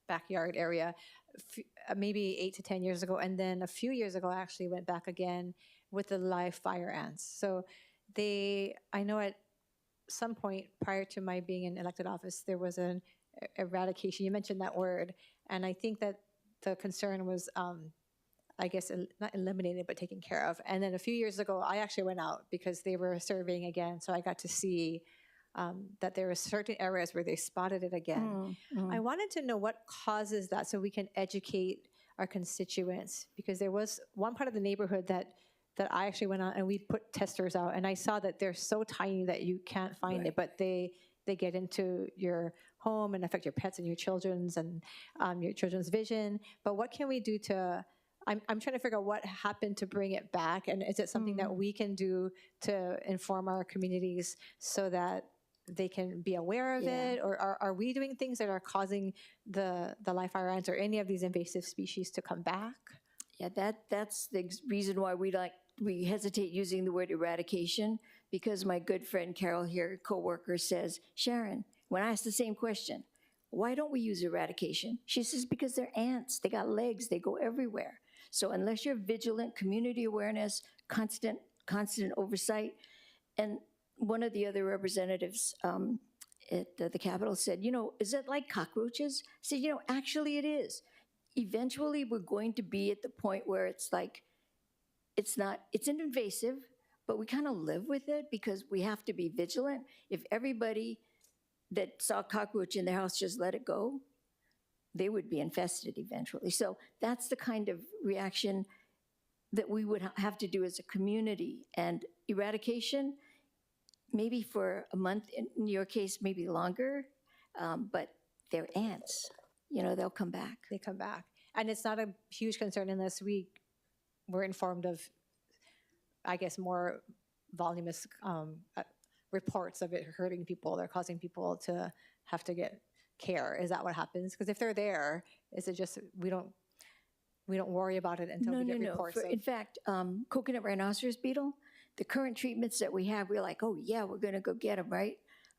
backyard area, maybe 8 to 10 years ago, and then a few years ago I actually went back again with the live fire ants. So I know at some point prior to my being in elected office, there was an eradication. You mentioned that word, and I think that the concern was, I guess, not eliminated, but taken care of. And then a few years ago, I actually went out because they were surveying again, so I got to see that there were certain areas where they spotted it again. I wanted to know what causes that so we can educate our constituents, because there was one part of the neighborhood that I actually went on and we put testers out, and I saw that they're so tiny that you can't find it, but they get into your home and affect your pets and your children's vision. But what can we do to, I'm trying to figure out what happened to bring it back, and is it something that we can do to inform our communities so that they can be aware of it, or are we doing things that are causing the live fire ants or any of these invasive species to come back? Yeah, that's the reason why we hesitate using the word eradication, because my good friend Carol here, coworker, says, Sharon, when I ask the same question, why don't we use eradication? She says, because they're ants, they got legs, they go everywhere. So unless you're vigilant, community awareness, constant oversight, and one of the other representatives at the Capitol said, is it like cockroaches? I said, actually it is. Eventually we're going to be at the point where it's like, it's an invasive, but we kind of live with it because we have to be vigilant. If everybody that saw a cockroach in their house just let it go, they would be infested eventually. So that's the kind of reaction that we would have to do as a community. And eradication, maybe for a month, in your case, maybe longer, but they're ants. They'll come back. They come back. And it's not a huge concern unless we're informed of, I guess, more voluminous reports of it hurting people. They're causing people to have to get care. Is that what happens? Because if they're there, is it just we don't worry about it until we get reports? In fact, coconut rhinoceros beetle, the current treatments that we have, we're like, oh yeah, we're going to go get them, right?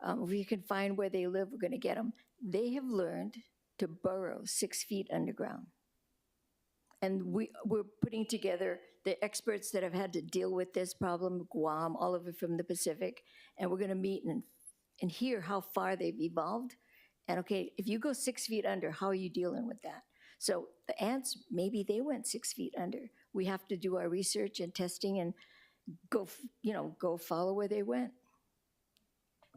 If we can find where they live, we're going to get them. They have learned to burrow 6 feet underground. And we're putting together the experts that have had to deal with this problem, Guam, all of it from the Pacific, and we're going to meet and hear how far they've evolved. And okay, if you go 6 feet under, how are you dealing with that? So the ants, maybe they went 6 feet under. We have to do our research and testing and go follow where they went.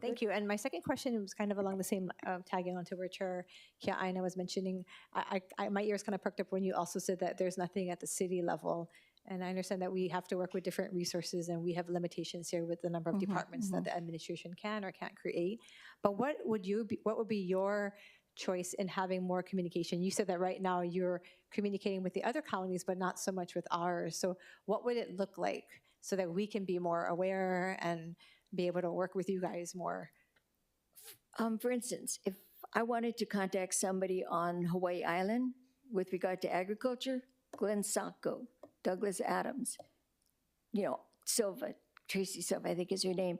Thank you. And my second question was kind of along the same, tagging onto where Chair Kia'aina was mentioning. My ears kind of perked up when you also said that there's nothing at the city level. And I understand that we have to work with different resources and we have limitations here with the number of departments that the administration can or can't create. But what would be your choice in having more communication? You said that right now you're communicating with the other counties, but not so much with ours. So what would it look like so that we can be more aware and be able to work with you guys more? For instance, if I wanted to contact somebody on Hawaii Island with regard to agriculture, Glenn Sacco, Douglas Adams, Silva, Tracy Silva, I think is her name.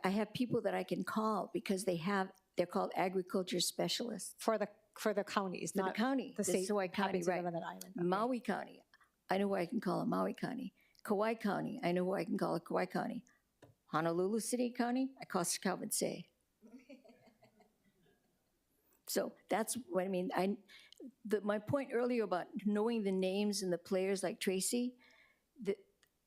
I have people that I can call because they're called agriculture specialists. For the counties, not the county. The state Hawaii County, right. On that island. Okay. Maui County, I know who I can call in Maui County. Kauai County, I know who I can call in Kauai County. Honolulu City County, I call Calvin Say. So that's what I mean. My point earlier about knowing the names and the players like Tracy,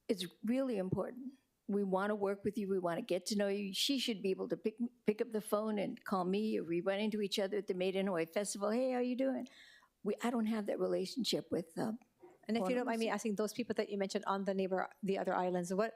it's really important. We want to work with you. We want to get to know you. She should be able to pick up the phone and call me, or we run into each other at the Made in Hawaii Festival. Hey, how you doing? I don't have that relationship with. And if you don't mind me asking, those people that you mentioned on the other islands, what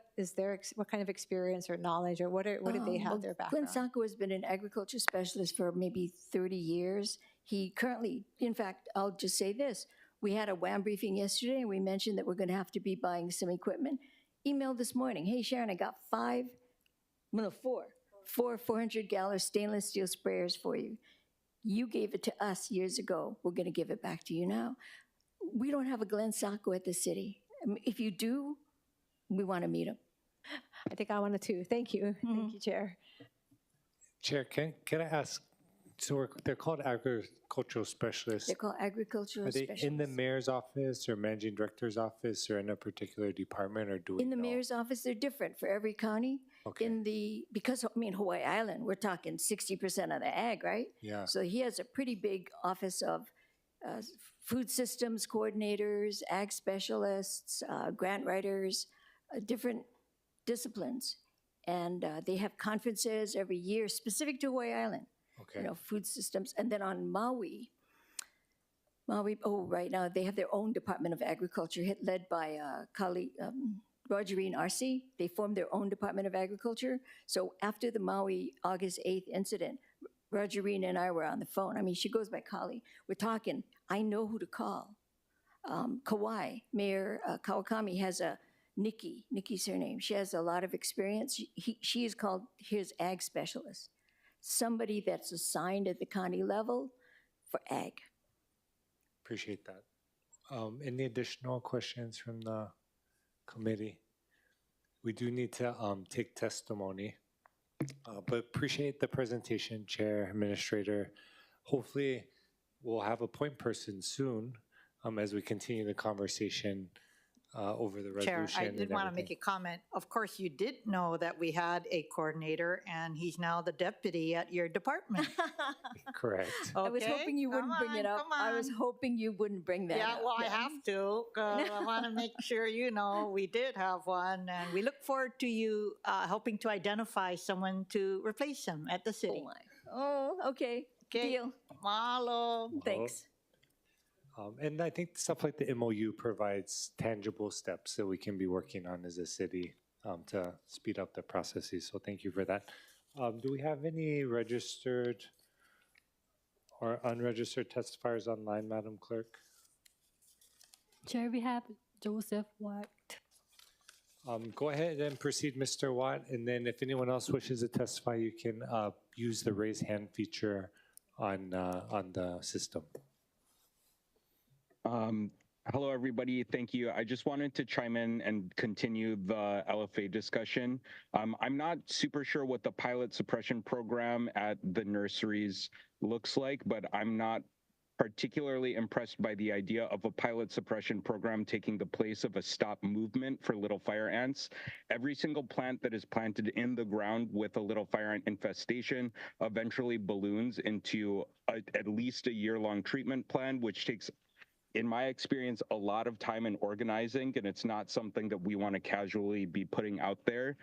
kind of experience or knowledge, or what did they have their background? Glenn Sanko has been an agriculture specialist for maybe 30 years. He currently, in fact, I'll just say this. We had a WAM briefing yesterday, and we mentioned that we're going to have to be buying some equipment. Email this morning, hey, Sharon, I got four 400-gallon stainless steel sprayers for you. You gave it to us years ago. We're going to give it back to you now. We don't have a Glenn Sacco at the city. If you do, we want to meet him. I think I wanted to. Thank you. Thank you, Chair. Chair, can I ask, so they're called agricultural specialists. They're called agricultural specialists. Are they in the mayor's office or managing director's office or in a particular department, or do we In the know? mayor's office, they're different for every county. Okay. Because Hawaii Island, we're talking 60% of the ag, right? Yeah. So he has a pretty big office of food systems coordinators, ag specialists, grant writers, different disciplines. And they have conferences every year specific to Hawaii Island. Okay. You know, food systems. And then on Maui, right now they have their own Department of Agriculture led by colleague Rogerine Arce. They formed their own Department of Agriculture. So after the Maui August 8th incident, Rogerine and I were on the phone. I mean, she goes by Kali. We're talking. I know who to call. Kauai, Mayor Kawakami has a Nikki's her name. She has a lot of experience. She is called his ag specialist, somebody that's assigned at the county level for ag. Appreciate that. Any additional questions from the committee? We do need to take testimony, but appreciate the presentation, Chair, Administrator. Hopefully, we'll have a point person soon as we continue the conversation over the resolution. Chair, I did want to make a comment. Of course, you did know that we had a coordinator, and he's now the deputy at your department. Correct. Okay? I was hoping you wouldn't bring it up. I was hoping you wouldn't bring that up. Yeah, well, I have to. I want to make sure you know we did have one, and we look forward to you helping to identify someone to replace him at the city. Oh, okay. Deal. Mahalo. Thanks. And I think stuff like the MOU provides tangible steps that we can be working on as a city to speed up the processes. So thank you for that. Do we have any registered or unregistered testifiers online, Madam Clerk? Chair, we have Joseph Watt. Go ahead and proceed, Mr. Watt. And then if anyone else wishes to testify, you can use the raise hand feature on the system. Hello, everybody. Thank you. I just wanted to chime in and continue the LFA discussion. I'm not super sure what the pilot suppression program at the nurseries looks like, but I'm not particularly impressed by the idea of a pilot suppression program taking the place of a stop movement for little fire ants. Every single plant that is planted in the ground with a little fire ant infestation eventually balloons into at least a year-long treatment plan, which takes, in my experience, a lot of time in organizing, and it's not something that we want to casually be putting out there.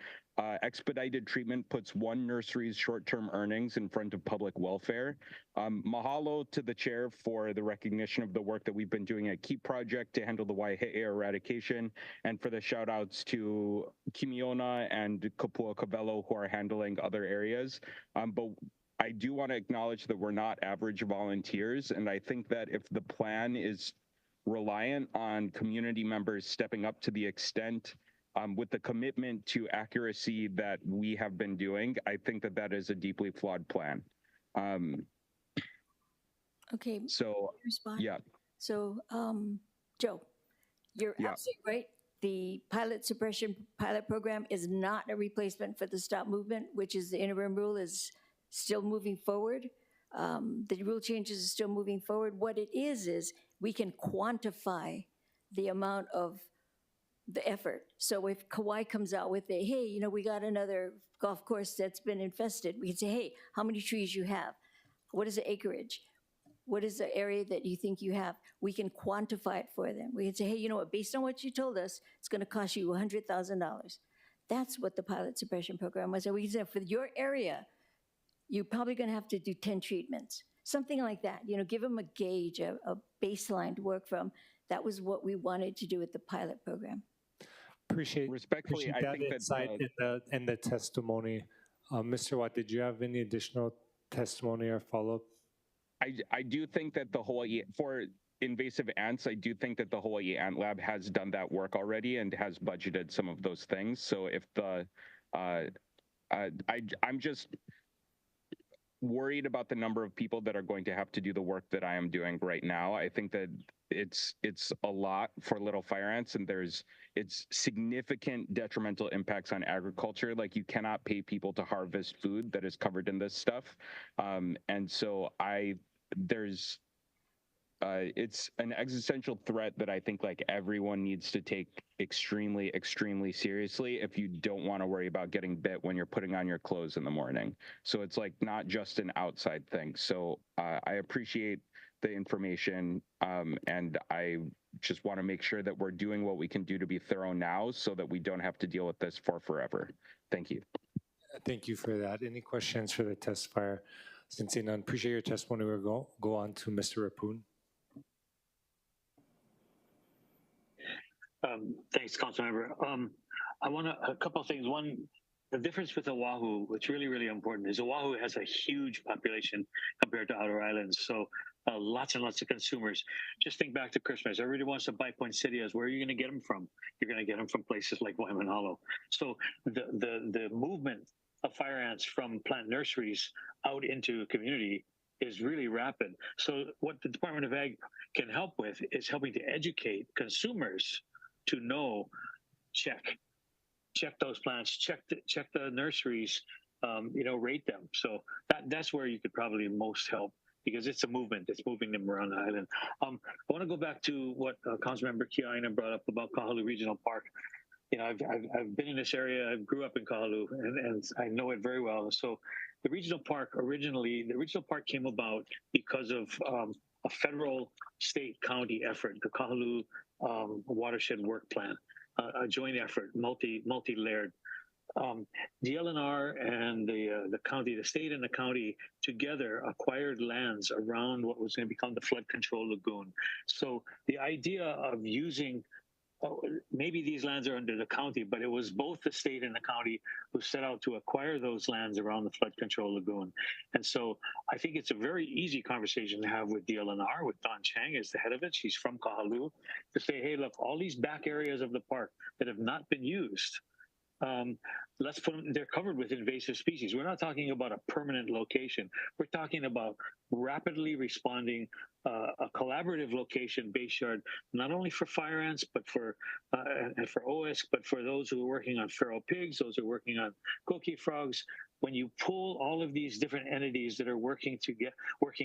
Expedited treatment puts one nursery's short-term earnings in front of public welfare. Mahalo to the chair for the recognition of the work that we've been doing at Keep Project to handle the Waihe'e eradication, and for the shout-outs to Kimiona and Kapua Cabello who are handling other areas. But I do want to acknowledge that we're not average volunteers, and I think that if the plan is reliant on community members stepping up to the extent with the commitment to accuracy that we have been doing, I think that that is a deeply flawed plan. Okay. So, yeah. So, Joe, you're absolutely right. The pilot program is not a replacement for the stop movement, which is the interim rule is still moving forward. The rule changes are still moving forward. What it is we can quantify the amount of the effort. So if Kauai comes out with a, hey, you know, we got another golf course that's been infested, we can say, hey, how many trees you have? What is the acreage? What is the area that you think you have? We can quantify it for them. We can say, hey, you know what, based on what you told us, it's gonna cost you $100,000. That's what the pilot suppression program was. And we can say, for your area, you're probably gonna have to do 10 treatments. Something like that, you know, give them a gauge, a baseline to work from. That was what we wanted to do with the pilot program. Respectfully, I that think that insight in the testimony. Mr. Watt, did you have any additional testimony or follow-up? I do think that the Hawaii, for invasive ants, I do think that the Hawaii Ant Lab has done that work already and has budgeted some of those things. So if the, I'm just worried about the number of people that are going to have to do the work that I am doing right now. I think that it's a lot for little fire ants, and it's significant detrimental impacts on agriculture. Like, you cannot pay people to harvest food that is covered in this stuff. And so it's an existential threat that I think like everyone needs to take extremely, extremely seriously if you don't want to worry about getting bit when you're putting on your clothes in the morning. So it's like not just an outside thing. So I appreciate the information, and I just want to make sure that we're doing what we can do to be thorough now so that we don't have to deal with this for forever. Thank you. Thank you for that. Any questions for the testifier? Since none, appreciate your testimony. We'll go on to Mr. Rapun. Thanks, Councilmember. I want a couple of things. One, the difference with Oahu, what's really, really important, is Oahu has a huge population compared to outer islands. So lots and lots of consumers. Just think back to Christmas. Everybody wants to buy poinsettias. Where are you going to get them from? You're going to get them from places like Waimanalo. So the movement of fire ants from plant nurseries out into a community is really rapid. So what the Department of Ag can help with is helping to educate consumers to know, check those plants, check the nurseries, rate them. So that's where you could probably most help, because it's a movement. It's moving them around the island. I want to go back to what Councilmember Kiaina brought up about Kahalu Regional Park. You know, I've been in this area. I grew up in Kahalu, and I know it very well. So the regional park came about because of a federal, state, county effort, the Kahalu Watershed Work Plan, a joint effort, multi-layered. DLNR and the county, the state and the county together acquired lands around what was going to become the flood control lagoon. So the idea of using, maybe these lands are under the county, but it was both the state and the county who set out to acquire those lands around the flood control lagoon. And so I think it's a very easy conversation to have with DLNR, with Don Chang as the head of it. She's from Kahalu, to say, hey, look, all these back areas of the park that have not been used, let's put them, they're covered with invasive species. We're not talking about a permanent location. We're talking about rapidly responding, a collaborative location, base yard, not only for fire ants, but for OISC, but for those who are working on feral pigs, those who are working on coqui frogs. When you pull all of these different entities that are working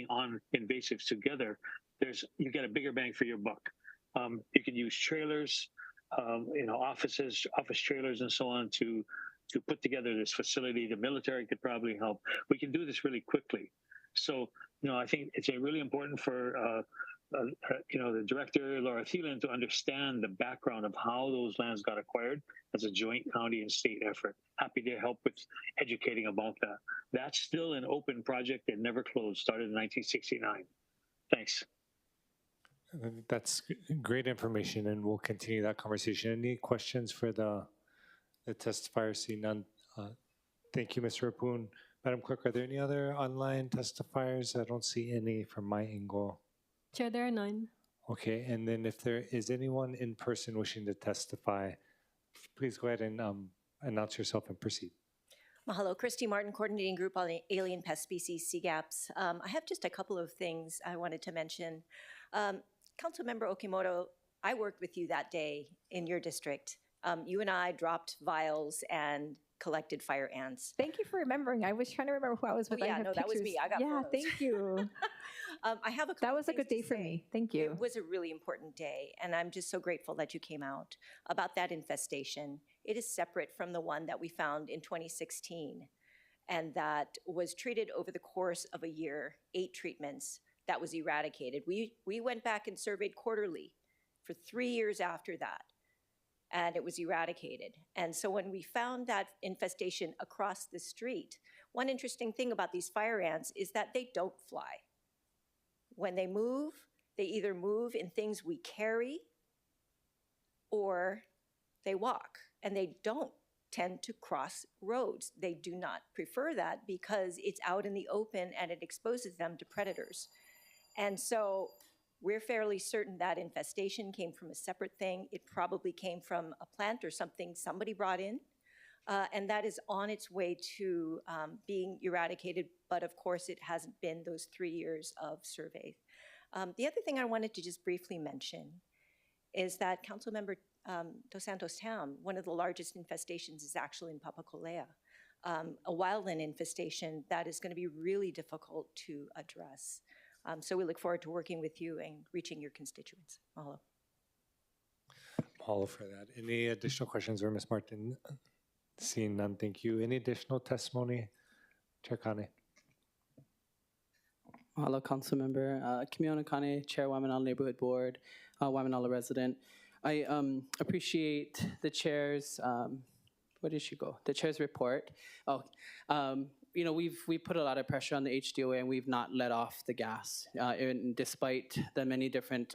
on invasives together, you get a bigger bang for your buck. You can use trailers, office trailers and so on to put together this facility. The military could probably help. We can do this really quickly. So, I think it's really important for, the director, Laura Thielen, to understand the background of how those lands got acquired as a joint county and state effort. Happy to help with educating about that. That's still an open project that never closed, started in 1969. Thanks. That's great information, and we'll continue that conversation. Any questions for the testifier? See none. Thank you, Mr. Rapun. Madam Clerk, are there any other online testifiers? I don't see any from my angle. Chair, there are none. Okay, and then if there is anyone in person wishing to testify, please go ahead and announce yourself and proceed. Mahalo, Christy Martin, Coordinating Group on the Alien Pest Species, CGAPS. I have just a couple of things I wanted to mention. Councilmember Okimoto, I worked with you that day in your district. You and I dropped vials and collected fire ants. Thank you for remembering. I was trying to remember who I was with. Oh, yeah, no, that was me. I got photos. Thank you. I have a couple That was a things good day to for say. me. Thank you. It was a really important day, and I'm just so grateful that you came out. About that infestation, it is separate from the one that we found in 2016, and that was treated over the course of a year, 8 treatments, that was eradicated. We went back and surveyed quarterly for 3 years after that, and it was eradicated. And so when we found that infestation across the street, one interesting thing about these fire ants is that they don't fly. When they move, they either move in things we carry or they walk, and they don't tend to cross roads. They do not prefer that because it's out in the open and it exposes them to predators. And so we're fairly certain that infestation came from a separate thing. It probably came from a plant or something somebody brought in, and that is on its way to being eradicated, but of course it hasn't been those 3 years of survey. The other thing I wanted to just briefly mention is that Councilmember Dos Santos Tam, one of the largest infestations is actually in Papakolea, a wildland infestation that is going to be really difficult to address. So we look forward to working with you and reaching your constituents. Mahalo. Mahalo for that. Any additional questions for Ms. Martin? Seeing none, thank you. Any additional testimony? Chair Kane. Mahalo, Councilmember. Kimiona Kane, Chair Waimanalo Neighborhood Board, Waimanalo resident. I appreciate the chair's, where did she go? The chair's report. You know, we put a lot of pressure on the HDOA and we've not let off the gas. And despite the many different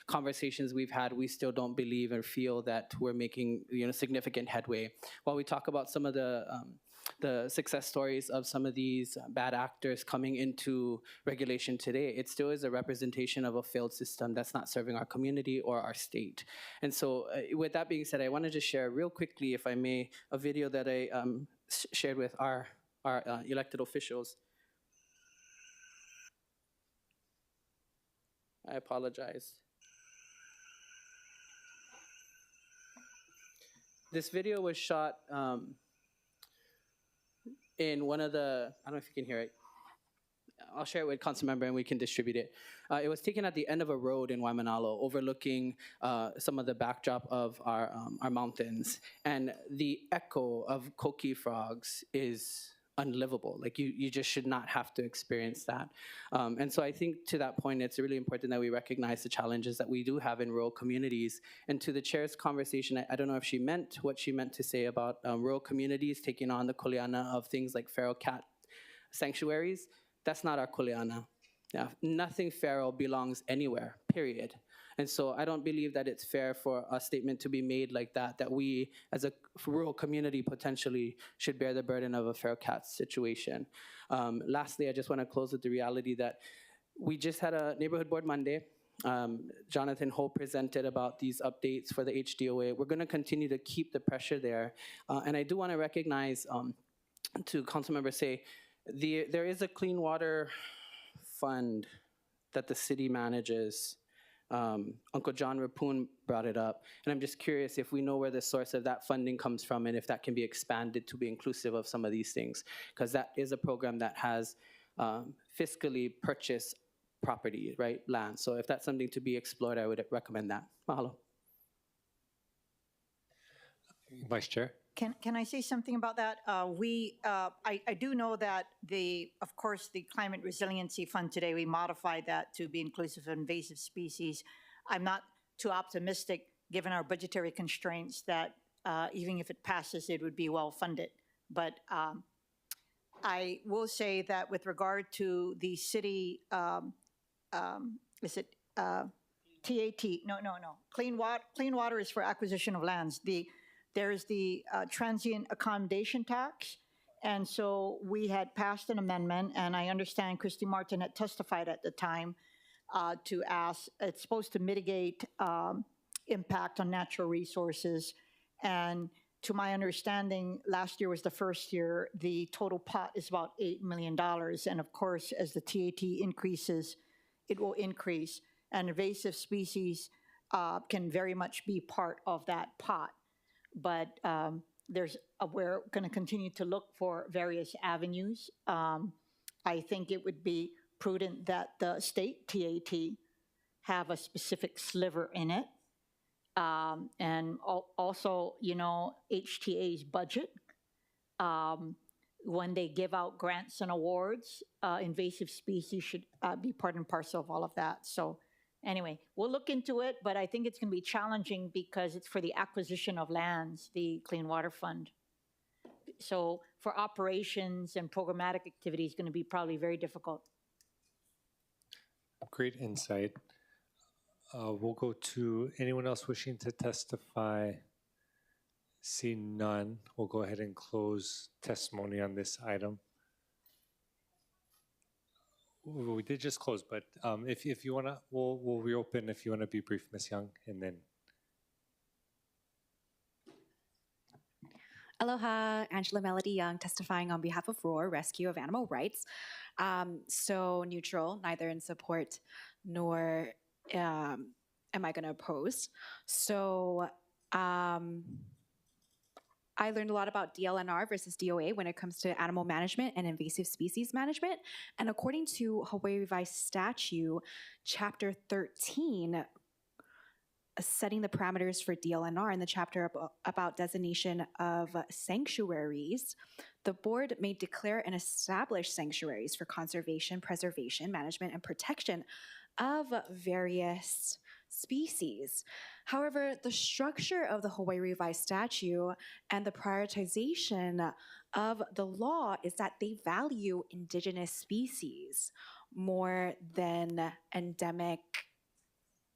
conversations we've had, we still don't believe or feel that we're making, you know, significant headway. While we talk about some of the success stories of some of these bad actors coming into regulation today, it still is a representation of a failed system that's not serving our community or our state. And so with that being said, I wanted to share real quickly, if I may, a video that I shared with our elected officials. I apologize. This video was shot in one of the, I don't know if you can hear it. I'll share it with Councilmember and we can distribute it. It was taken at the end of a road in Waimanalo, overlooking some of the backdrop of our mountains. And the echo of coqui frogs is unlivable. Like you just should not have to experience that. And so I think to that point, it's really important that we recognize the challenges that we do have in rural communities. And to the chair's conversation, I don't know if she meant what she meant to say about rural communities taking on the kuleana of things like feral cat sanctuaries. That's not our kuleana. Yeah, nothing feral belongs anywhere, period. And so I don't believe that it's fair for a statement to be made like that, that we as a rural community potentially should bear the burden of a feral cat situation. Lastly, I just want to close with the reality that we just had a neighborhood board Monday. Jonathan Ho presented about these updates for the HDOA. We're going to continue to keep the pressure there. And I do want to recognize to Councilmember Say, there is a clean water fund that the city manages. Uncle John Rappoon brought it up, and I'm just curious if we know where the source of that funding comes from and if that can be expanded to be inclusive of some of these things, because that is a program that has fiscally purchased property, right, land. So if that's something to be explored, I would recommend that. Mahalo. Vice Chair. Can I say something about that? I do know that of course, the Climate Resiliency Fund today, we modified that to be inclusive of invasive species. I'm not too optimistic, given our budgetary constraints, that even if it passes, it would be well funded. But I will say that with regard to the city, is it TAT? No. Clean water is for acquisition of lands. There's the transient accommodation tax. And so we had passed an amendment, and I understand Christy Martin had testified at the time to ask, it's supposed to mitigate impact on natural resources. And to my understanding, last year was the first year, the total pot is about $8 million. And of course, as the TAT increases, it will increase. And invasive species can very much be part of that pot. But we're going to continue to look for various avenues. I think it would be prudent that the state TAT have a specific sliver in it. And also, you know, HTA's budget. When they give out grants and awards, invasive species should be part and parcel of all of that. So anyway, we'll look into it, but I think it's going to be challenging because it's for the acquisition of lands, the Clean Water Fund. So for operations and programmatic activity, it's going to be probably very difficult. Great insight. We'll go to anyone else wishing to testify. See none. We'll go ahead and close testimony on this item. We did just close, but if you want to, we'll reopen if you want to be brief, Ms. Young, and then. Aloha, Angela Melody Young, testifying on behalf of ROAR, Rescue of Animal Rights. So neutral, neither in support nor am I going to oppose. So I learned a lot about DLNR versus DOA when it comes to animal management and invasive species management. And according to Hawaii Revised Statute, Chapter 13, setting the parameters for DLNR in the chapter about designation of sanctuaries, the board may declare and establish sanctuaries for conservation, preservation, management, and protection of various species. However, the structure of the Hawaii Revised Statute and the prioritization of the law is that they value indigenous species more than endemic,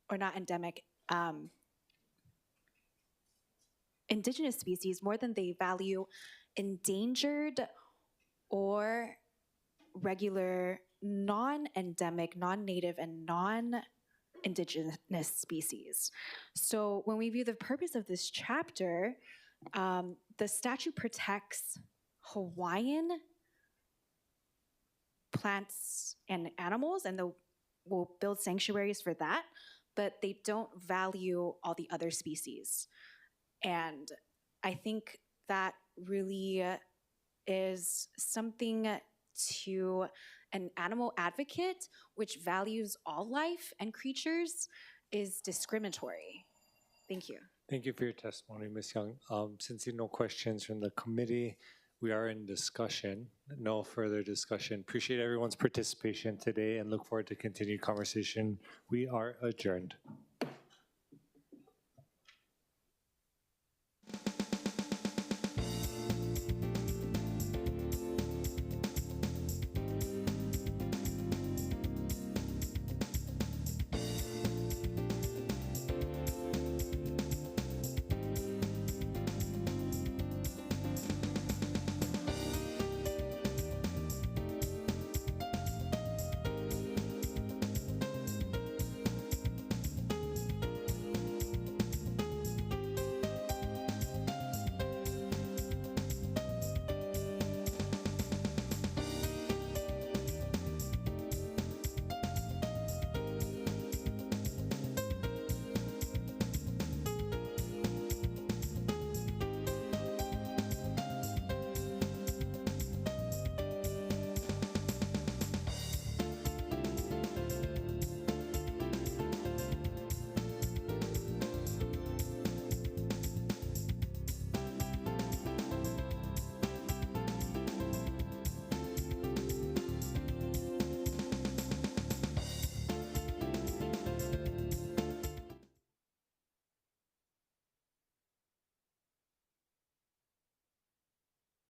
or not endemic, indigenous species more than they value endangered or regular non-endemic, non-native, and non-indigenous species. So when we view the purpose of this chapter, the statute protects Hawaiian plants and animals, and will build sanctuaries for that, but they don't value all the other species. And I think that really is something to an animal advocate, which values all life and creatures, is discriminatory. Thank you. Thank you for your testimony, Ms. Young. Since there are no questions from the committee, we are in discussion. No further discussion. Appreciate everyone's participation today and look forward to continued conversation. We are adjourned.